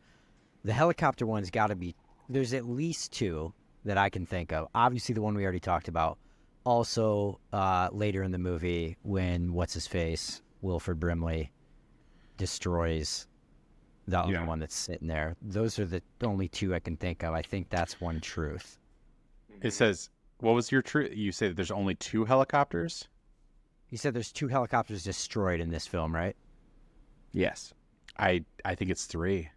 the helicopter one's got to be. There's at least 2 that I can think of. Obviously, the one we already talked about. Also, later in the movie, when what's his face, Wilford Brimley, destroys the other one that's sitting there. Those are the only 2 I can think of. I think that's one truth. It says, what was your truth? You say that there's only 2 helicopters? You said there's 2 helicopters destroyed in this film, right? Yes. I think it's 3.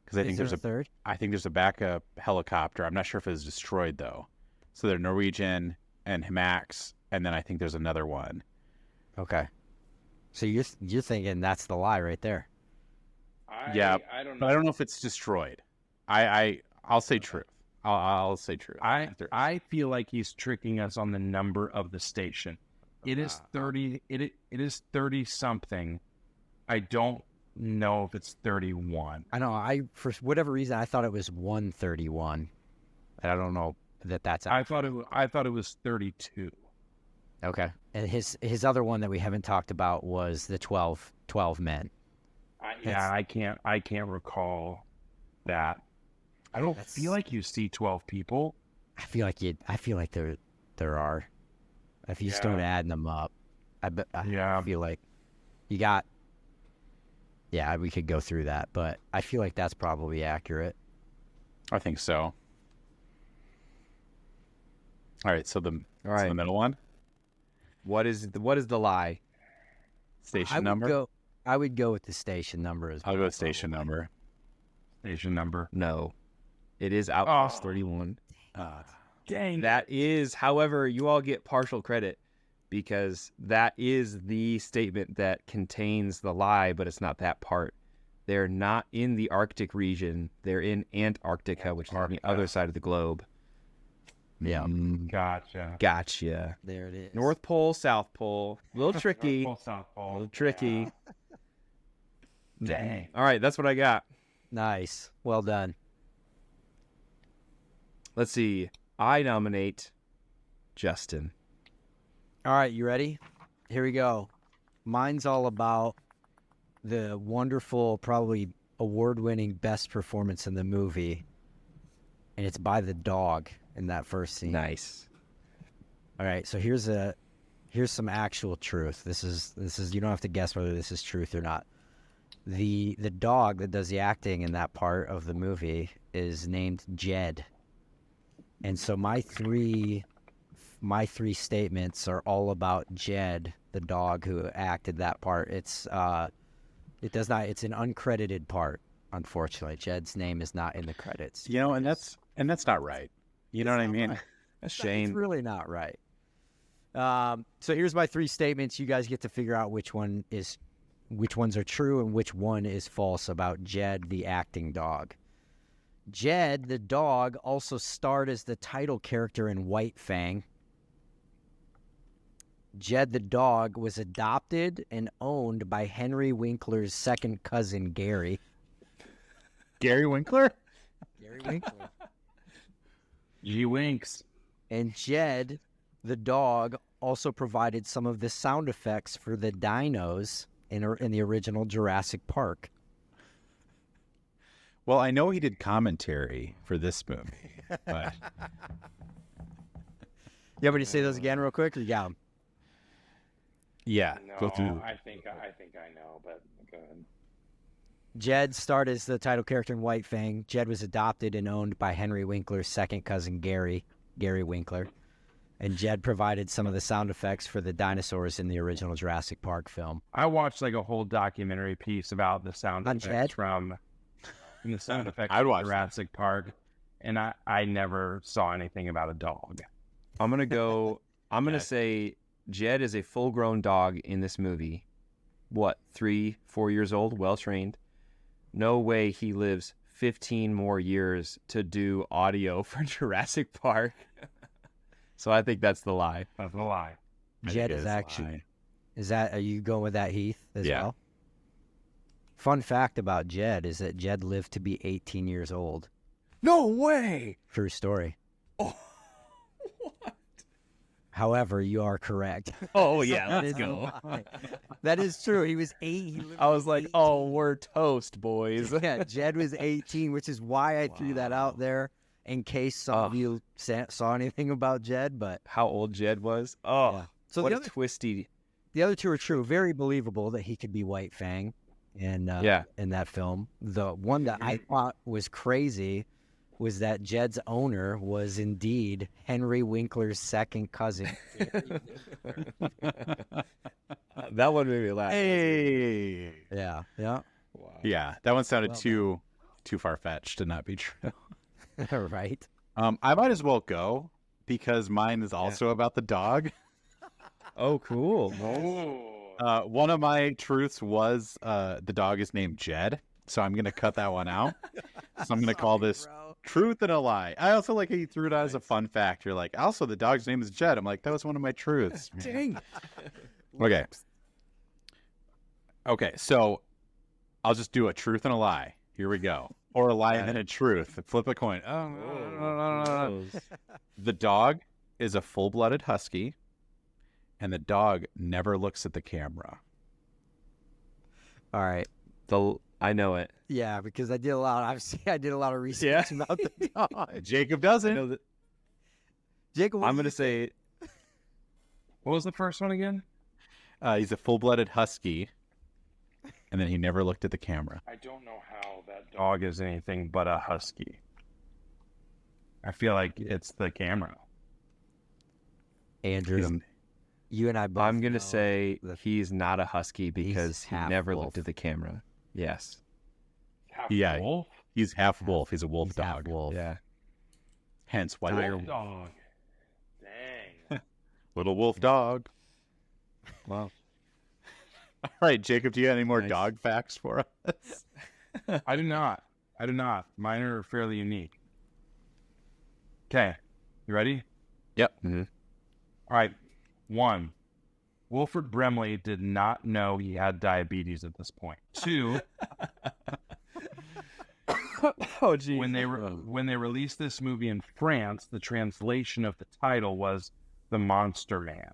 Because I think there's a third. I think there's a backup helicopter. I'm not sure if it was destroyed though. So they're Norwegian and Max, and then I think there's another one. Okay. So you're thinking that's the lie right there. Yeah, I don't know. But I don't know if it's destroyed. I'll say truth. I'll say truth. I feel like he's tricking us on the number of the station. It is 30. It is 30 something. I don't know if it's 31. I know. For whatever reason, I thought it was 131. And I don't know that's I thought it was 32. okay. And his other one that we haven't talked about was the 12 men. I can't recall that. I don't feel like you see 12 people. I feel like there are. If you start adding them up, I feel like you got. Yeah, we could go through that, but I feel like that's probably accurate. I think so. All right, so the middle one, What is the lie? station number. I would go with the station number as well. I'll go with station number. Station number. No, it is Outpost 31. Dang. That is, however, you all get partial credit because that is the statement that contains the lie, but it's not that part. They're not in the Arctic region. They're in Antarctica, which is on the other side of the globe. Yeah. Gotcha. There it is. North Pole, South Pole. A little tricky. North Pole, South Pole. A little tricky. Dang. All right, that's what I got. Nice. Well done. Let's see. I nominate Justin. All right, you ready? Here we go. Mine's all about the wonderful, probably award-winning best performance in the movie, and it's by the dog in that first scene. Nice. All right, so here's some actual truth. This is you don't have to guess whether this is truth or not. The dog that does the acting in that part of the movie is named Jed. And so my three statements are all about Jed, the dog who acted that part. It's an uncredited part, unfortunately. Jed's name is not in the credits. And that's not right. You know what I mean? Right. A shame. It's really not right. So here's my three statements. You guys get to figure out which ones are true and which one is false about Jed, the acting dog. Jed, the dog, also starred as the title character in White Fang. Jed, the dog, was adopted and owned by Henry Winkler's second cousin, Gary. Gary Winkler? Gary Winkler. G Winks. And Jed, the dog, also provided some of the sound effects for the dinos in the original Jurassic Park. Well, I know he did commentary for this movie, but You want me to say those again real quick, or you got them? yeah, No, go through. I think I know, but go ahead. Jed starred as the title character in White Fang. Jed was adopted and owned by Henry Winkler's second cousin, Gary Winkler. And Jed provided some of the sound effects for the dinosaurs in the original Jurassic Park film. I watched like a whole documentary piece about the sound On effects Jed? from the sound effects I'd from watch Jurassic Park, and I never saw anything about a dog. I'm gonna say Jed is a full-grown dog in this movie. What, 3-4 years old, well-trained. No way he lives 15 more years to do audio for Jurassic Park. So I think that's the lie. That's a lie. Jed is actually... Are you going with that, Heath, as well? Fun fact about Jed is that Jed lived to be 18 years old. No way! True story. Oh, what? However, you are correct. Oh, yeah, That let's is a go. lie. That is true. He was 8. He lived I was to be like, 18. oh, we're toast, boys. Yeah, Jed was 18, which is why I threw that out there in case some of you saw anything about Jed. But How old Jed was? Oh, yeah. So what the a other, twisty. the other two are true. Very believable that he could be White Fang in that film. The one that I thought was crazy was that Jed's owner was indeed Henry Winkler's second cousin. That one made me laugh. Hey, Yeah. Wow. yeah, that one sounded Well too far fetched to not be true. Right. I might as well go because mine is also about the dog. Oh, cool. Oh. One of my truths was the dog is named Jed, so I'm gonna cut that one out. So I'm gonna call this truth and a lie. I also like how you threw it out as a fun fact. You're like, also the dog's name is Jed. I'm like, that was one of my truths. Dang. Okay, so I'll just do a truth and a lie. Here we go. Or a lie and then a truth. Flip a coin. The dog is a full-blooded husky, and the dog never looks at the camera. All right. I know it. Yeah, because I did a lot of research about the dog. Jacob I doesn't. know that. Jacob, I'm gonna say What was the first one again? He's a full-blooded husky, and then he never looked at the camera. I don't know how that Dog is anything but a husky. I feel like it's the camera. Andrew, you and I both. I'm gonna know say the- he's not a husky because he half never wolf. looked at the camera. Yes. half Yeah. wolf. He's half wolf. He's a wolf he's half dog. wolf. Yeah. Hence why Wolf dog. Dang. little wolf dog. Well, All right, Jacob, do you have any more Nice. dog facts for us? I do not. Mine are fairly unique. Okay. You ready? Yep. mhm. All right. 1. Wilford Brimley did not know he had diabetes at this point. 2. Oh, geez. when they released this movie in France, the translation of the title was The Monster Man.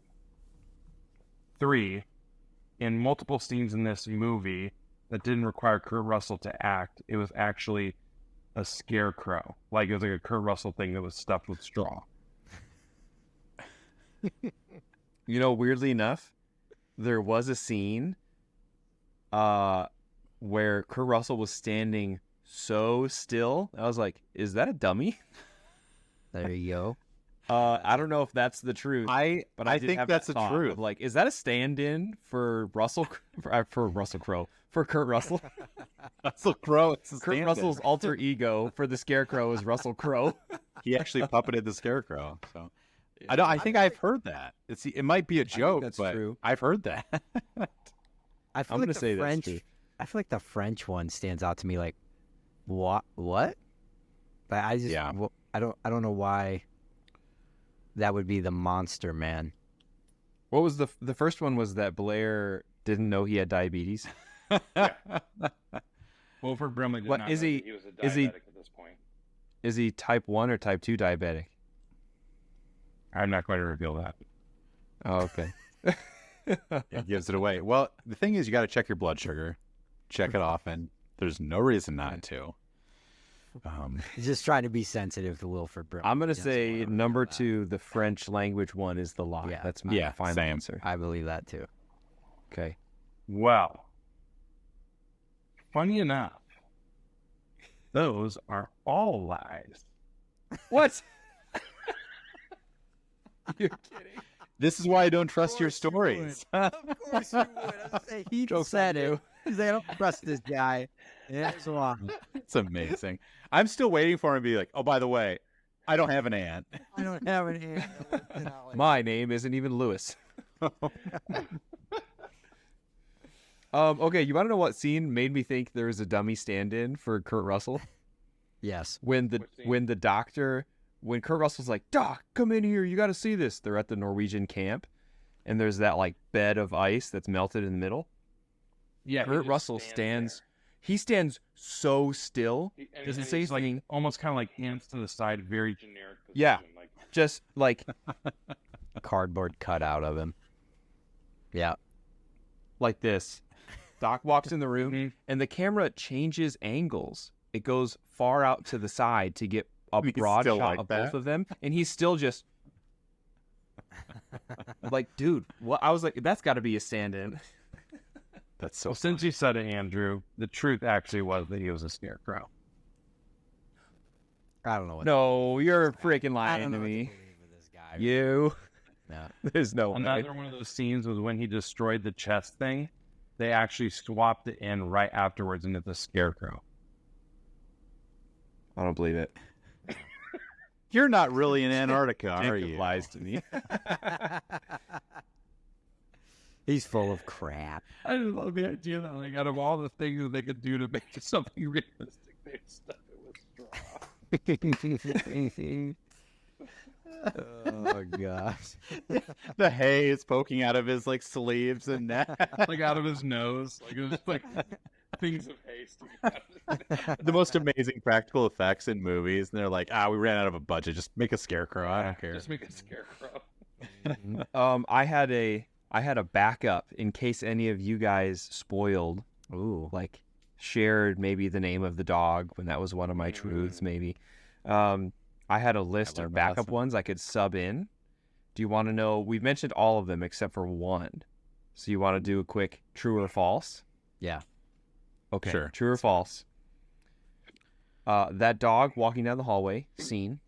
3. In multiple scenes in this movie that didn't require Kurt Russell to act, it was actually a scarecrow. Like it was like a Kurt Russell thing that was stuffed with straw. You know, weirdly enough, there was a scene where Kurt Russell was standing so still. I was like, is that a dummy? There you go. I don't know if that's the truth. I did think have that's that the thought truth. of, like, is that a stand-in for Russell for Russell Crowe for Kurt Russell? Russell Crowe. It's a Kurt stand-in. Russell's alter ego for the Scarecrow is Russell Crowe. He actually puppeted the scarecrow. So I think I've heard that. It might be a joke, that's but true. I've heard that. I feel I'm like gonna the say that's French. true. I feel like the French one stands out to me. Like, what? Like, I just. Yeah. I don't know why. That would be the Monster Man. What was the first one? Was that Blair didn't know he had diabetes? Wilford Brimley did What not is know he? He was a Is he- diabetic at this point. Is he type 1 or type 2 diabetic? I'm not going to reveal that. Oh, okay. It gives it away. Well, the thing is, you got to check your blood sugar. Check it often. There's no reason not to. Just trying to be sensitive to Wilford Brimley. I'm gonna Just say wanna number reveal that. 2, the French language one is the lie. Yeah. That's my Yeah, final same. answer. I believe that too. Okay. Well, funny enough, those are all lies. What? You're kidding. This is why I don't trust your stories. Of course you would. He said it. He's like, I don't trust this guy. Yeah, so on. It's amazing. I'm still waiting for him to be like, oh, by the way, I don't have an aunt. I don't have an aunt. My name isn't even Lewis. Okay, you want to know what scene made me think there was a dummy stand-in for Kurt Russell? Yes. When What scene? when Kurt Russell's like, Doc, come in here, you got to see this. They're at the Norwegian camp, and there's that like bed of ice that's melted in the middle. Yeah, Kurt Russell he stands so still. Doesn't say he's like anything. almoed kind of like hands to the side, very Generic position. Yeah. Like, Just like Cardboard cutout of him. Yeah. like this. Doc walks in the room, Mhm. and the camera changes angles. It goes far out to the side to get a He's broad still shot like of that? both of them, and he's still just like, dude, what? I was like, that's got to be a stand-in. That's so Well, since you said it, Andrew, the truth actually was that he was a scarecrow. I don't know what. No, you're freaking I lying don't to know what me. believe with this guy. You, No. there's no way. Another one of those scenes was when he destroyed the chest thing. They actually swapped it in right afterwards into the scarecrow. I don't believe it. You're not really in Antarctica, are Jacob you? lies to me. He's full of crap. I just love the idea that, like, out of all the things that they could do to make something realistic, they stuck it with straw. Oh gosh. The hay is poking out of his like sleeves and neck. Like out of his nose. Like it was just like things of haste. The most amazing practical effects in movies, and they're like, we ran out of a budget. Just make a scarecrow. I don't care. Just make a scarecrow. I had a backup in case any of you guys spoiled, Ooh. like shared maybe the name of the dog when that was one of my truths, maybe. I had a list learned of my backup lesson. ones I could sub in. Do you want to know? We've mentioned all of them except for one. So you want to do a quick true or false? Yeah. Okay. Sure. True or false? That dog walking down the hallway, scene.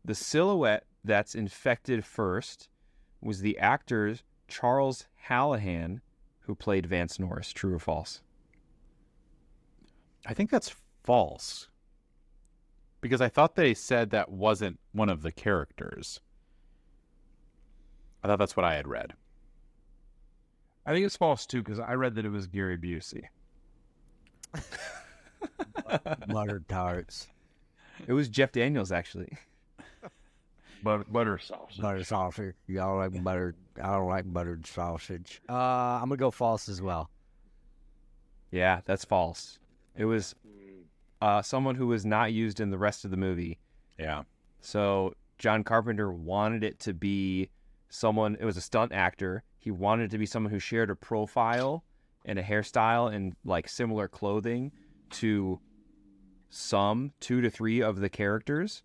The silhouette that's infected first was the actor Charles Hallahan, who played Vance Norris. True or false? I think that's false. Because I thought they said that wasn't one of the characters. I thought that's what I had read. I think it's false too because I read that it was Gary Busey. Buttered tarts. It was Jeff Daniels, actually. Butter sausage. Butter sausage. Y'all like buttered. I don't like buttered sausage. I'm gonna go false as well. Yeah, that's false. It was someone who was not used in the rest of the movie. Yeah. So John Carpenter wanted it to be someone, it was a stunt actor. He wanted it to be someone who shared a profile and a hairstyle and like similar clothing to some 2 to 3 of the characters.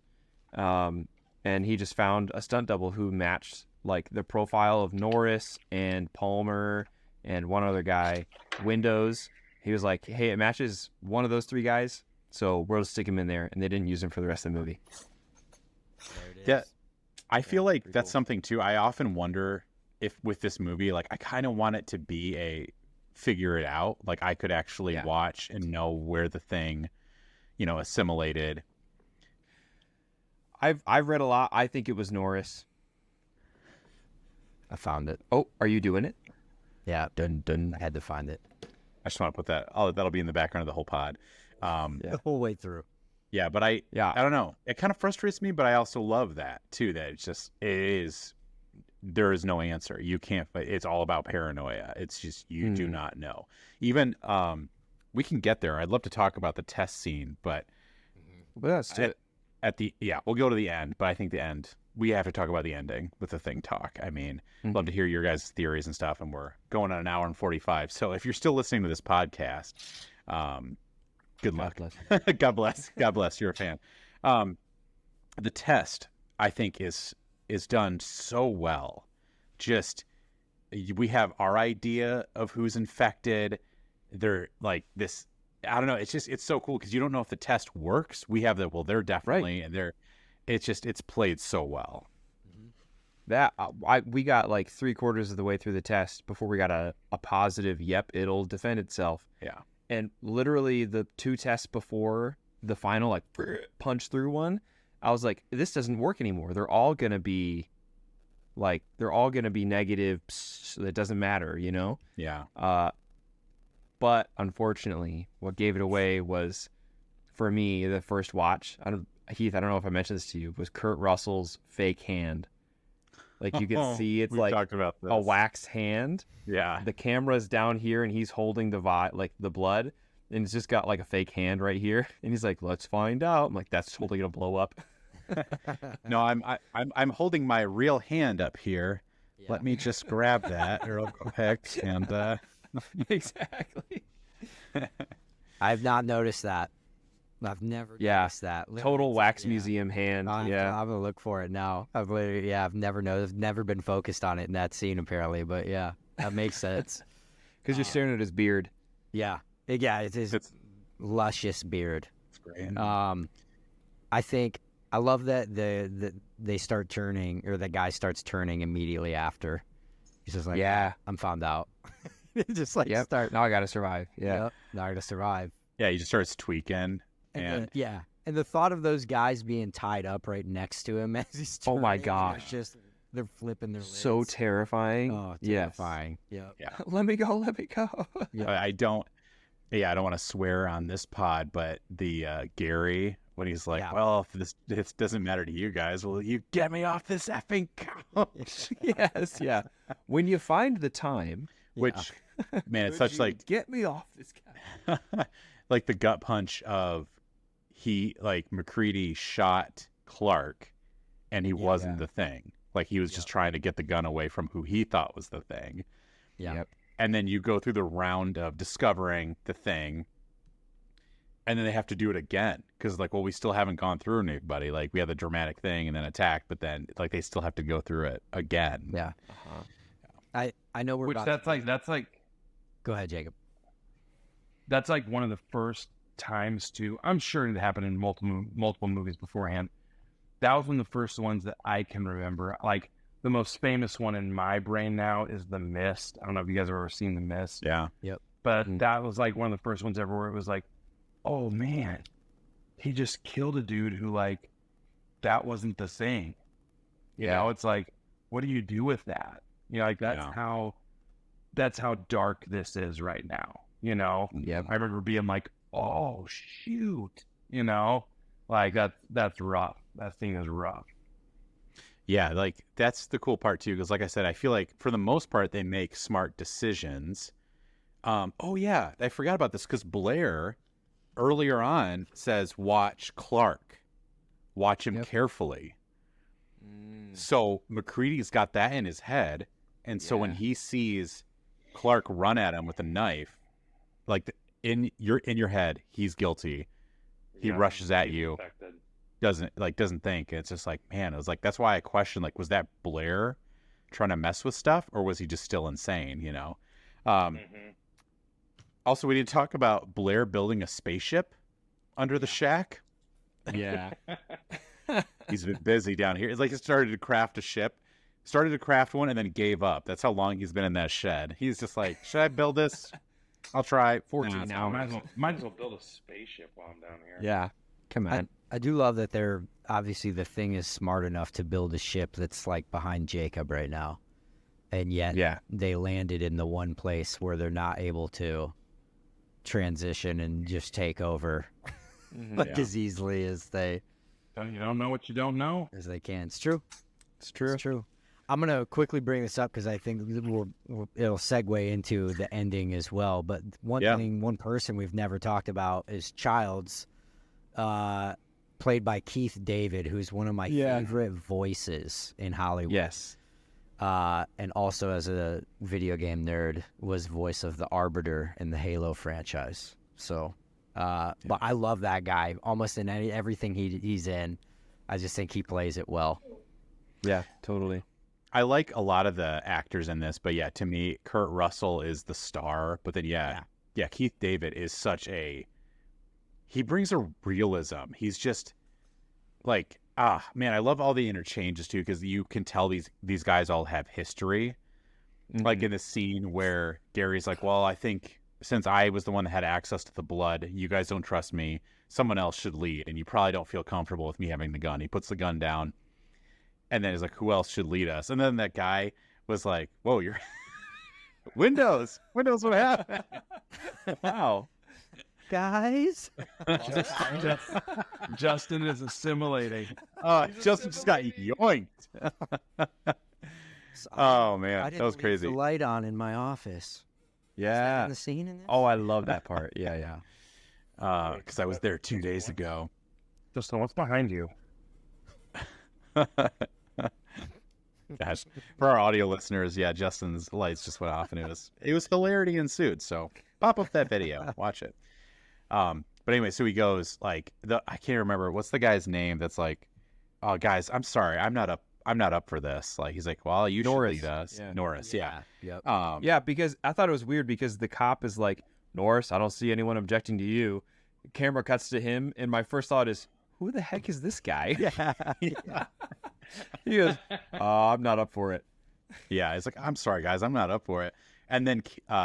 And he just found a stunt double who matched like the profile of Norris and Palmer and one other guy, Windows. He was like, hey, it matches one of those 3 guys, so we'll stick him in there. And they didn't use him for the rest of the movie. There it is. Yeah. I feel like pretty that's cool. something too. I often wonder if with this movie, like I kind of want it to be a figure it out. Like I could actually Yeah. watch and know where the thing, assimilated. I've read a lot. I think it was Norris. I found it. Oh, are you doing it? Yeah. Dun dun. I had to find it I just want to put that. That'll be in the background of the whole pod. Yeah. the whole way through. Yeah, but I don't know. It kind of frustrates me, but I also love that too. That there is no answer. You can't. It's all about paranoia. It's just you do not know. Even we can get there. I'd love to talk about the test scene, but Well, that's it. we'll go to the end. But I think the end. We have to talk about the ending with the thing talk. I mean, love to hear your guys' theories and stuff. And we're going on an hour and 45. So if you're still listening to this podcast, good luck. God bless. God bless. You're a fan. The test, I think, is done so well. Just we have our idea of who's infected. They're like this. I don't know. It's so cool because you don't know if the test works. We have they're definitely and they're. It's played so well. That we got like 3/4 of the way through the test before we got a positive. Yep, it'll defend itself. Yeah. And literally the 2 tests before the final like punch through one, I was like, this doesn't work anymore. They're all gonna be negative. So it doesn't matter, Yeah. But unfortunately, what gave it away was, for me, the first watch. Heath, I don't know if I mentioned this to you, was Kurt Russell's fake hand. Like you can see it's We've like talked about a this. wax hand. Yeah. The camera's down here and he's holding the blood, and it's just got like a fake hand right here. And he's like, let's find out. I'm like, that's totally gonna blow up. No, I'm holding my real hand up here. Yeah. Let me just grab that real quick and Exactly. I've not noticed that. I've never noticed that. Total wax Yeah. museum hand. I'm gonna look for it now. I've never been focused on it in that scene apparently, but yeah, that makes sense. Because you're staring at his beard. Yeah, it's his luscious beard. it's great. I think I love that they start turning, or the guy starts turning immediately after. He's just like, Yeah. I'm found out. Just like Yep. start. Now I gotta survive. Yeah. Yep, now I gotta survive. Yeah, he just starts tweaking. And And the thought of those guys being tied up right next to him as he's Oh my turning, gosh. it's just they're flipping their lids. So terrifying. Oh, Yes. terrifying. Yep. yeah, Let me go. Let me go. I don't want to swear on this pod, but the Gary, when he's like, Yeah. well, if this doesn't matter to you guys, will you get me off this effing couch? Yes. Yeah. When you find the time, Which, man, it's could such you like get me off this guy. like the gut punch of McCready shot Clark and he wasn't the thing. Like he was just trying to get the gun away from who he thought was the thing. Yeah. Yep. And then you go through the round of discovering the thing. and then they have to do it again because like, well, we still haven't gone through anybody. Like we had the dramatic thing and then attack, but then like they still have to go through it again. Yeah. Uh-huh. I know we're Which about that's like Go ahead, Jacob. that's like one of the first times to. I'm sure it happened in multiple movies beforehand. That was one of the first ones that I can remember. Like the most famous one in my brain now is The Mist. I don't know if you guys have ever seen The Mist. Yeah. But that was like one of the first ones ever where it was like, oh man, he just killed a dude who like, that wasn't the thing. You know, it's like, what do you do with that? You know, like that's how dark this is right now. You know, I remember being like, oh shoot, you know, like that's rough. That thing is rough. Yeah, like that's the cool part too, because like I said, I feel like for the most part they make smart decisions. Oh yeah, I forgot about this because Blair earlier on says, "Watch Clark, watch him carefully." So McCready's got that in his head, and so when he sees Clark run at him with a knife, like in your head, he's guilty. He rushes at you. Infected. Doesn't think. It's just like, man, it was like, that's why I questioned, like, was that Blair trying to mess with stuff or was he just still insane, you know? Also, we didn't talk about Blair building a spaceship under the shack. Yeah. He's been busy down here. It's like he started to craft one and then gave up. That's how long he's been in that shed. He's just like, should I build this? I'll try. 14 Nah, hours. Might as well build a spaceship while I'm down here. Yeah. Come on. I do love that they're obviously the thing is smart enough to build a ship that's like behind Jacob right now, and yet they landed in the one place where they're not able to transition and just take over like as easily as they You don't know what you don't know. as they can. It's true. It's true. I'm gonna quickly bring this up because I think it'll segue into the ending as well. But one person we've never talked about is Childs, played by Keith David, who's one of my favorite voices in Hollywood. Yes. And also as a video game nerd, was voice of the Arbiter in the Halo franchise. So, but I love that guy almost in everything he's in. I just think he plays it well. Yeah, totally. I like a lot of the actors in this, but yeah, to me, Kurt Russell is the star. But then, Keith David is he brings a realism. He's just like, man, I love all the interchanges too, because you can tell these guys all have history. Like in the scene where Gary's like, well, I think since I was the one that had access to the blood, you guys don't trust me. Someone else should lead, and you probably don't feel comfortable with me having the gun. He puts the gun down. And then he's like, who else should lead us? And then that guy was like, whoa, you're Windows, what happened? Wow. Guys, Justin is assimilating. Justin just got yoinked. Oh man, I that was didn't leave crazy. the light on in my office. Yeah. In the scene in this? Oh, I love that part. Yeah. Because I was there 2 days ago. Justin, what's behind you? Gosh, for our audio listeners, Justin's lights just went off, and it was hilarity ensued. So pop up that video, watch it. But anyway, so he goes like I can't remember what's the guy's name. That's like, oh guys, I'm sorry, I'm not up for this. Like he's like, well, you Norris. should lead us. Yeah. Norris, Yep. Yeah, because I thought it was weird because the cop is like, Norris, I don't see anyone objecting to you. The camera cuts to him, and my first thought is, who the heck is this guy? Yeah. He goes, I'm not up for it. Yeah, he's like, I'm sorry, guys, I'm not up for it. And then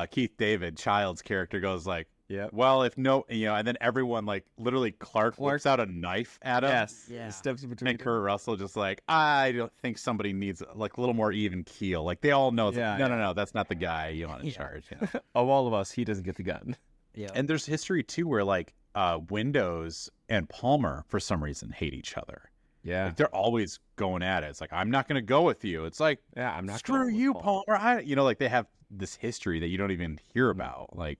Keith David, Child's character, goes like, Yeah. well, if no, and then everyone, like, literally Clark whips out a knife at him. Yes. Yeah. Steps in between. And Kurt Russell just like, I don't think somebody needs like a little more even keel. Like they all know, no, that's not the guy you want in charge. You know? Of all of us, he doesn't get the gun. Yeah. And there's history too where like Windows and Palmer for some reason hate each other. Yeah. Like, they're always going at it. It's like, I'm not going to go with you. It's like, Yeah, I'm not screw going with you, Paul. Palmer. Like they have this history that you don't even hear about. Like,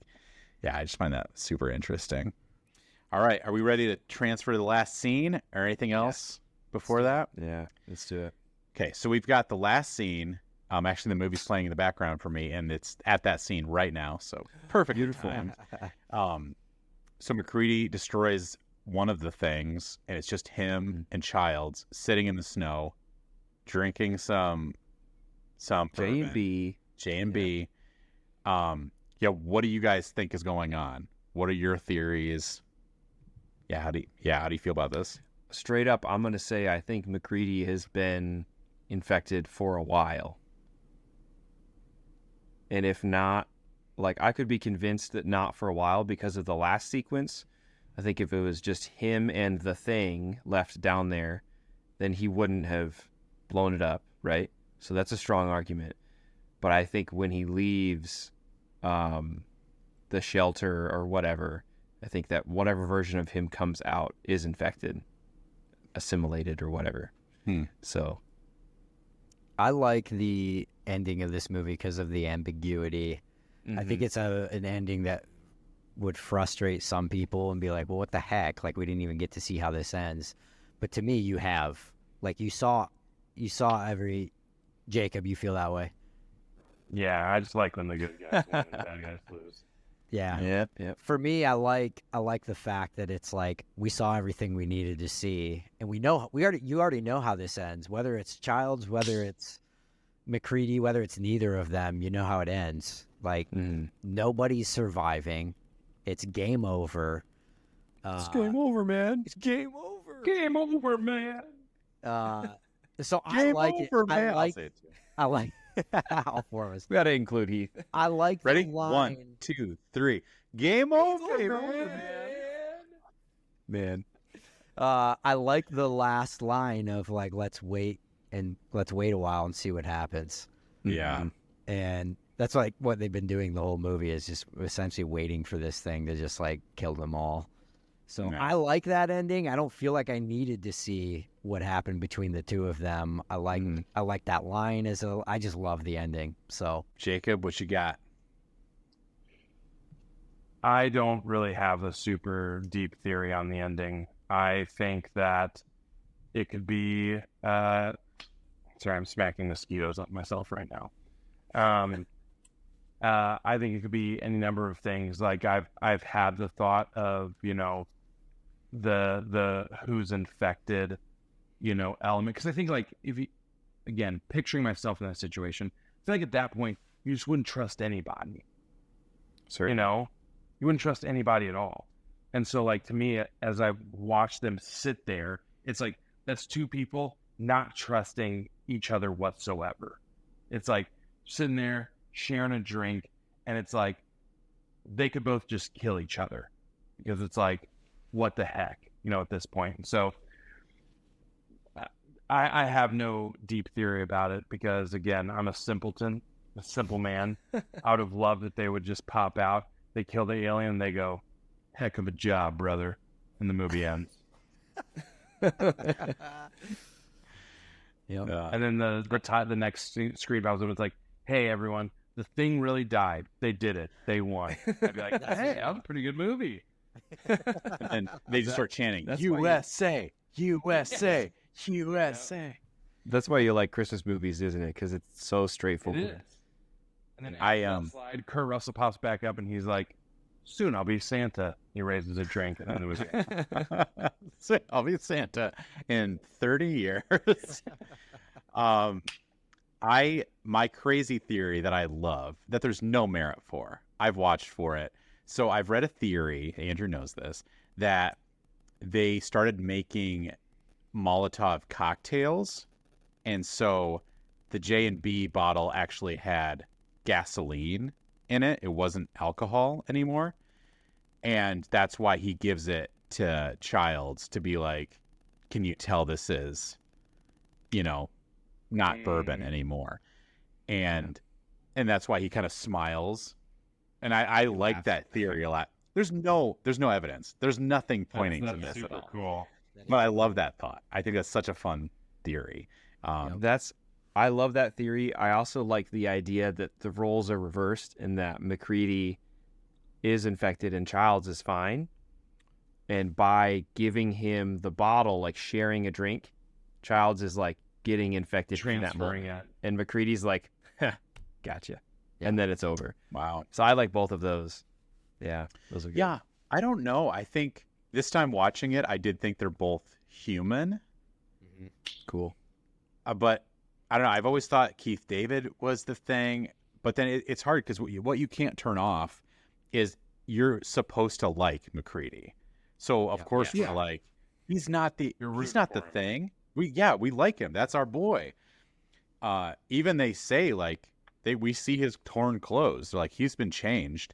yeah, I just find that super interesting. All right. Are we ready to transfer to the last scene or anything else before that? Yeah, let's do it. Okay. So we've got the last scene. Actually, the movie's playing in the background for me, and it's at that scene right now. So perfect. Beautiful. time. So McCready destroys one of the things, and it's just him and Childs sitting in the snow, drinking some J&B. J&B. What do you guys think is going on? What are your theories? How do you feel about this? Straight up, I'm going to say I think McCready has been infected for a while. And if not, like, I could be convinced that not for a while because of the last sequence. I think if it was just him and the thing left down there, then he wouldn't have blown it up, right? So that's a strong argument. But I think when he leaves the shelter or whatever, I think that whatever version of him comes out is infected, assimilated or whatever. So I like the ending of this movie because of the ambiguity. I think it's an ending that would frustrate some people and be like, well, what the heck? Like, we didn't even get to see how this ends. But to me, you have. Like, you saw every... Jacob, you feel that way? Yeah, I just like when the good guys win and the bad guys lose. Yeah. Yep. For me, I like the fact that it's like we saw everything we needed to see, and you already know how this ends. Whether it's Childs, whether it's McCready, whether it's neither of them, you know how it ends. Like nobody's surviving. It's game over. It's game over, man. It's game over. Game over, man. So Game I like over, it. man. I like all four of us. We got to include Heath. I like Ready? the line. 1, 2, 3. Game over, Man. I like the last line of like, let's wait a while and see what happens. Yeah. And that's like what they've been doing the whole movie, is just essentially waiting for this thing to just like kill them all. So Yeah. I like that ending. I don't feel like I needed to see what happened between the two of them. I like that line I just love the ending. So Jacob, what you got? I don't really have a super deep theory on the ending. I think that it could be... sorry, I'm smacking mosquitoes up myself right now. I think it could be any number of things. Like I've had the thought of, the who's infected, element. Because I think, like, again, picturing myself in that situation, I feel like at that point, you just wouldn't trust anybody. Certainly. You wouldn't trust anybody at all. And so, like, to me, as I watch them sit there, it's like, that's two people not trusting each other whatsoever. It's like sitting there, sharing a drink, and it's like, they could both just kill each other. Because it's like, what the heck, at this point. So I have no deep theory about it because, again, I'm a simpleton, a simple man. Out of love that they would just pop out. They kill the alien and they go, heck of a job, brother. And the movie ends. Yep. And then the next screen was like, hey, everyone, the thing really died. They did it. They won. I'd be like, hey, that was a pretty good movie. And they just start chanting, That's USA, USA, USA. That's why you like Christmas movies, isn't it? Because it's so straightforward. It is. And then after that slide, Kurt Russell pops back up and he's like, soon I'll be Santa. He raises a drink and then it was So I'll be Santa in 30 years. My crazy theory that I love, that there's no merit for, I've watched for it. So I've read a theory, Andrew knows this, that they started making Molotov cocktails. And so the J&B bottle actually had gasoline in it. It wasn't alcohol anymore. And that's why he gives it to Childs to be like, can you tell this is, not bourbon anymore? And that's why he kind of smiles. And I like that theory a lot. There's no evidence. There's nothing pointing to this at all. Cool. But I love that thought. I think that's such a fun theory. I love that theory. I also like the idea that the roles are reversed and that McCready is infected and Childs is fine. And by giving him the bottle, like sharing a drink, Childs is like getting infected from that moment. Transferring it. And McCready's like, gotcha. Yeah. And then it's over. Wow. So I like both of those. Yeah, those are good. Yeah. I don't know. I think this time watching it, I did think they're both human. Cool. But I don't know. I've always thought Keith David was the thing. But then it's hard because what you can't turn off is you're supposed to like McCready. So, of course, we're like, he's not the thing. We like him. That's our boy. Even they say, like, we see his torn clothes. They're like, he's been changed.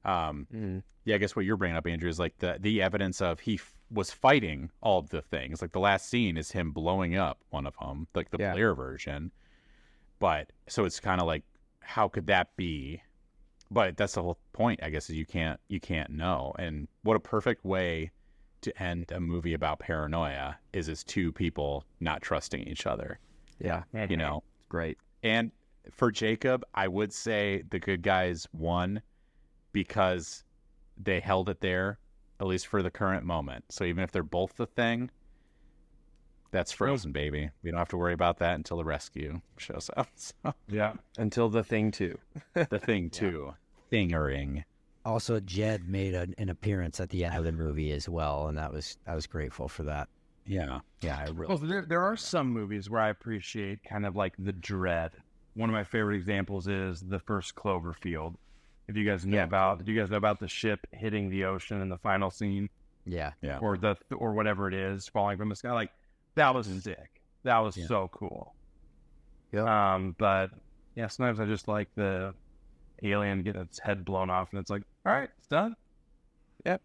Yeah, I guess what you're bringing up, Andrew, is like the evidence of he was fighting all of the things. Like the last scene is him blowing up one of them, like the Blair version. But so it's kind of like, how could that be? But that's the whole point, I guess, is you can't know. And what a perfect way to end a movie about paranoia is as two people not trusting each other. Yeah, you know, it's great. And for Jacob, I would say the good guys won because they held it there, at least for the current moment. So even if they're both the thing, that's frozen, baby. We don't have to worry about that until the rescue shows up. So. Yeah, until the thing too. The thing too. Thingering. Also, Jed made an appearance at the end of the movie as well, and I was grateful for that. Yeah. Yeah, I really. Well, there are some movies where I appreciate kind of like the dread. One of my favorite examples is the first Cloverfield. If you guys know about, do you guys know about the ship hitting the ocean in the final scene? Yeah. Or whatever it is, falling from the sky? Like, that was sick. That was so cool. Yeah. But yeah, sometimes I just like the alien getting its head blown off, and it's like, all right, it's done. Yep.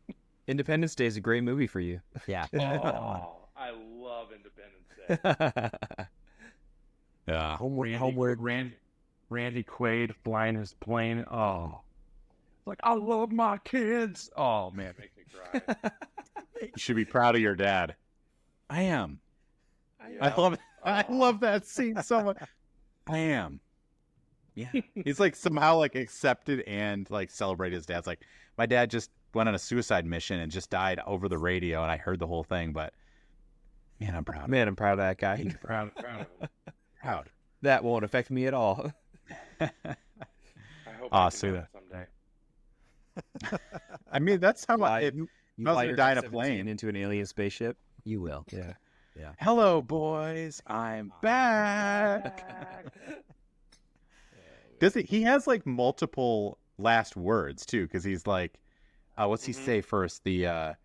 Independence Day is a great movie for you. Yeah. Oh, I love Independence Day. Yeah. Homeward. Randy Quaid flying his plane. Oh, it's like, I love my kids. Oh man, it makes me cry. You should be proud of your dad. I am. I love that scene so much. I am. Yeah. He's like somehow like accepted and like celebrated his dad's like, my dad just went on a suicide mission and just died over the radio, and I heard the whole thing, but man, I'm proud. I'm proud of that guy. proud of him. Proud. That won't affect me at all. I hope I can so do that. someday. I mean, that's how I You I was fly gonna your die in a F-17 plane. into an alien spaceship. You will. Yeah. Hello, boys. I'm back. He has like multiple last words too, because he's like, what's he say first? In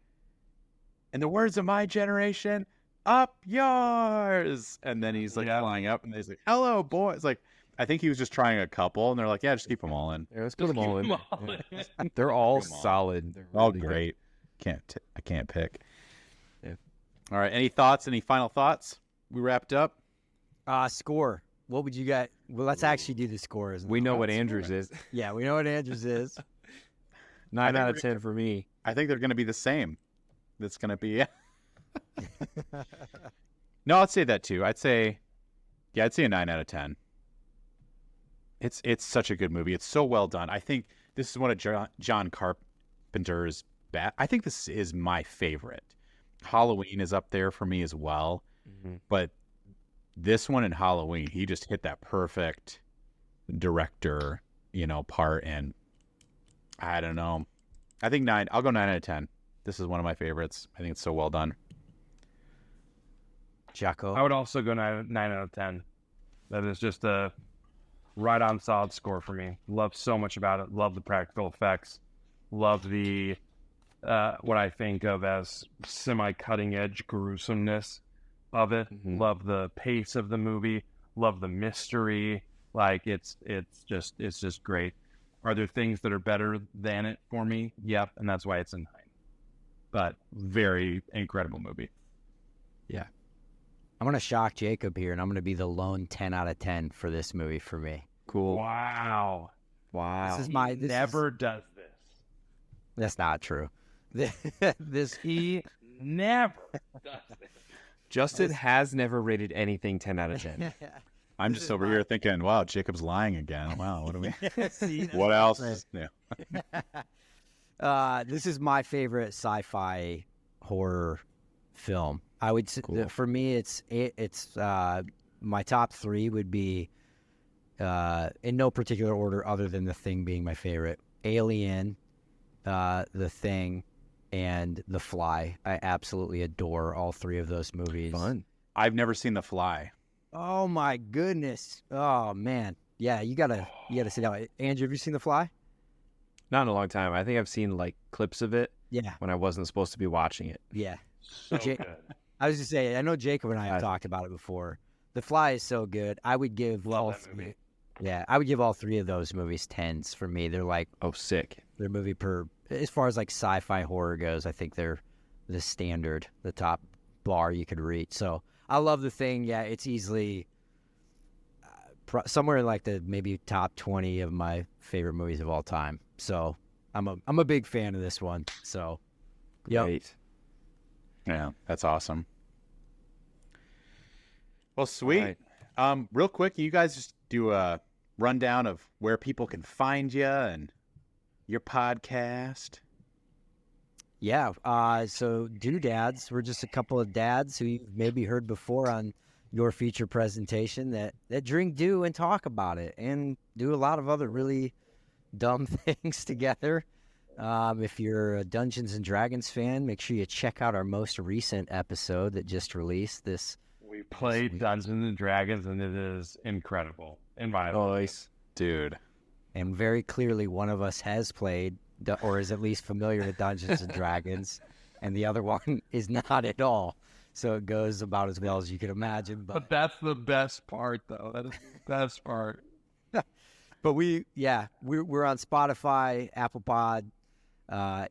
the words of my generation, up yours. And then he's like flying up, and he's like, hello, boys. Like, I think he was just trying a couple, and they're like, yeah, just keep them all in. Yeah, let's put them all in. Yeah. They're all solid. They're All really great. I can't pick. Yeah. All right. Any thoughts? Any final thoughts? We wrapped up. Score. What would you get? Well, let's actually do the scores. We know what Andrews is. Yeah, we know what Andrews is. 9 out of 10 for me. I think they're going to be the same. That's going to be. No, I'd say that too. I'd say a 9 out of 10. It's such a good movie. It's so well done. I think this is one of John Carpenter's best. I think this is my favorite. Halloween is up there for me as well, but this one and Halloween, he just hit that perfect director, part. And I don't know. I think 9. I'll go 9 out of 10. This is one of my favorites. I think it's so well done. Jocko. I would also go 9 out of 10. That is just a right on solid score for me. Love so much about it. Love the practical effects. Love the what I think of as semi cutting edge gruesomeness of it. Love the pace of the movie. Love the mystery. Like it's just great. Are there things that are better than it for me? Yep, and that's why it's a 9. But very incredible movie. Yeah. I'm going to shock Jacob here, and I'm going to be the lone 10 out of 10 for this movie for me. Cool. Wow. This is Never does this. That's not true. He never does this. Justin has never rated anything 10 out of 10. I'm just over here thinking, wow, Jacob's lying again. Wow, what do we? What else? Yeah. This is my favorite sci-fi horror film. I would say for me, it's my top 3 would be in no particular order other than The Thing being my favorite. Alien, The Thing, and The Fly. I absolutely adore all three of those movies. Fun. I've never seen The Fly. Oh my goodness. Oh man. Yeah, you gotta sit down. Andrew, have you seen The Fly? Not in a long time. I think I've seen like clips of it Yeah. when I wasn't supposed to be watching it. Yeah. So good. I was just saying, I know Jacob and I have talked about it before. The Fly is so good. I would give Love all that three. movie. Yeah, I would give all three of those movies 10s for me. They're like Oh, sick. their movie per, as far as like sci-fi horror goes, I think they're the standard, the top bar you could reach. So I love The Thing. Yeah, it's easily somewhere in like the maybe top 20 of my favorite movies of all time. So I'm a big fan of this one. So yep. Great. Yeah, that's awesome. Well, sweet. Real quick, you guys just do a rundown of where people can find you and your podcast. Yeah. So Doodads, we're just a couple of dads who you've maybe heard before on your feature presentation that drink, do, and talk about it, and do a lot of other really dumb things together. If you're a Dungeons and Dragons fan, make sure you check out our most recent episode that just released this. We played Dungeons and Dragons, and it is incredible. In my opinion. Nice. Dude. And very clearly, one of us has played or is at least familiar with Dungeons and Dragons, and the other one is not at all. So it goes about as well as you can imagine. But that's the best part, though. That is the best part. But we're on Spotify, Apple Pod.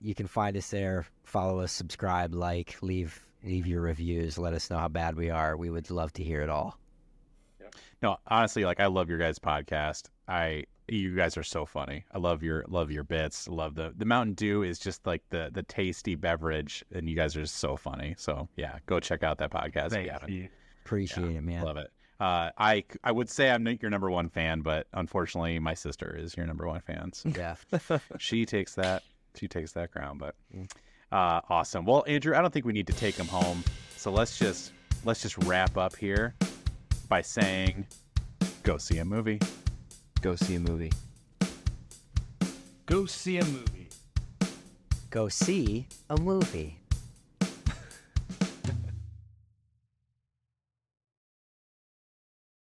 You can find us there. Follow us, subscribe, like, leave your reviews. Let us know how bad we are. We would love to hear it all. No, honestly, like I love your guys' podcast. You guys are so funny. I love your bits. Love the Mountain Dew is just like the tasty beverage, and you guys are just so funny. So yeah, go check out that podcast if you haven't. Thank you. Appreciate it, man. Love it. I would say I'm not your number one fan, but unfortunately, my sister is your number one fan. So Yeah. she takes that crown. But awesome. Well, Andrew, I don't think we need to take him home. So let's just wrap up here by saying, go see a movie. Go see a movie. Go see a movie. Go see a movie.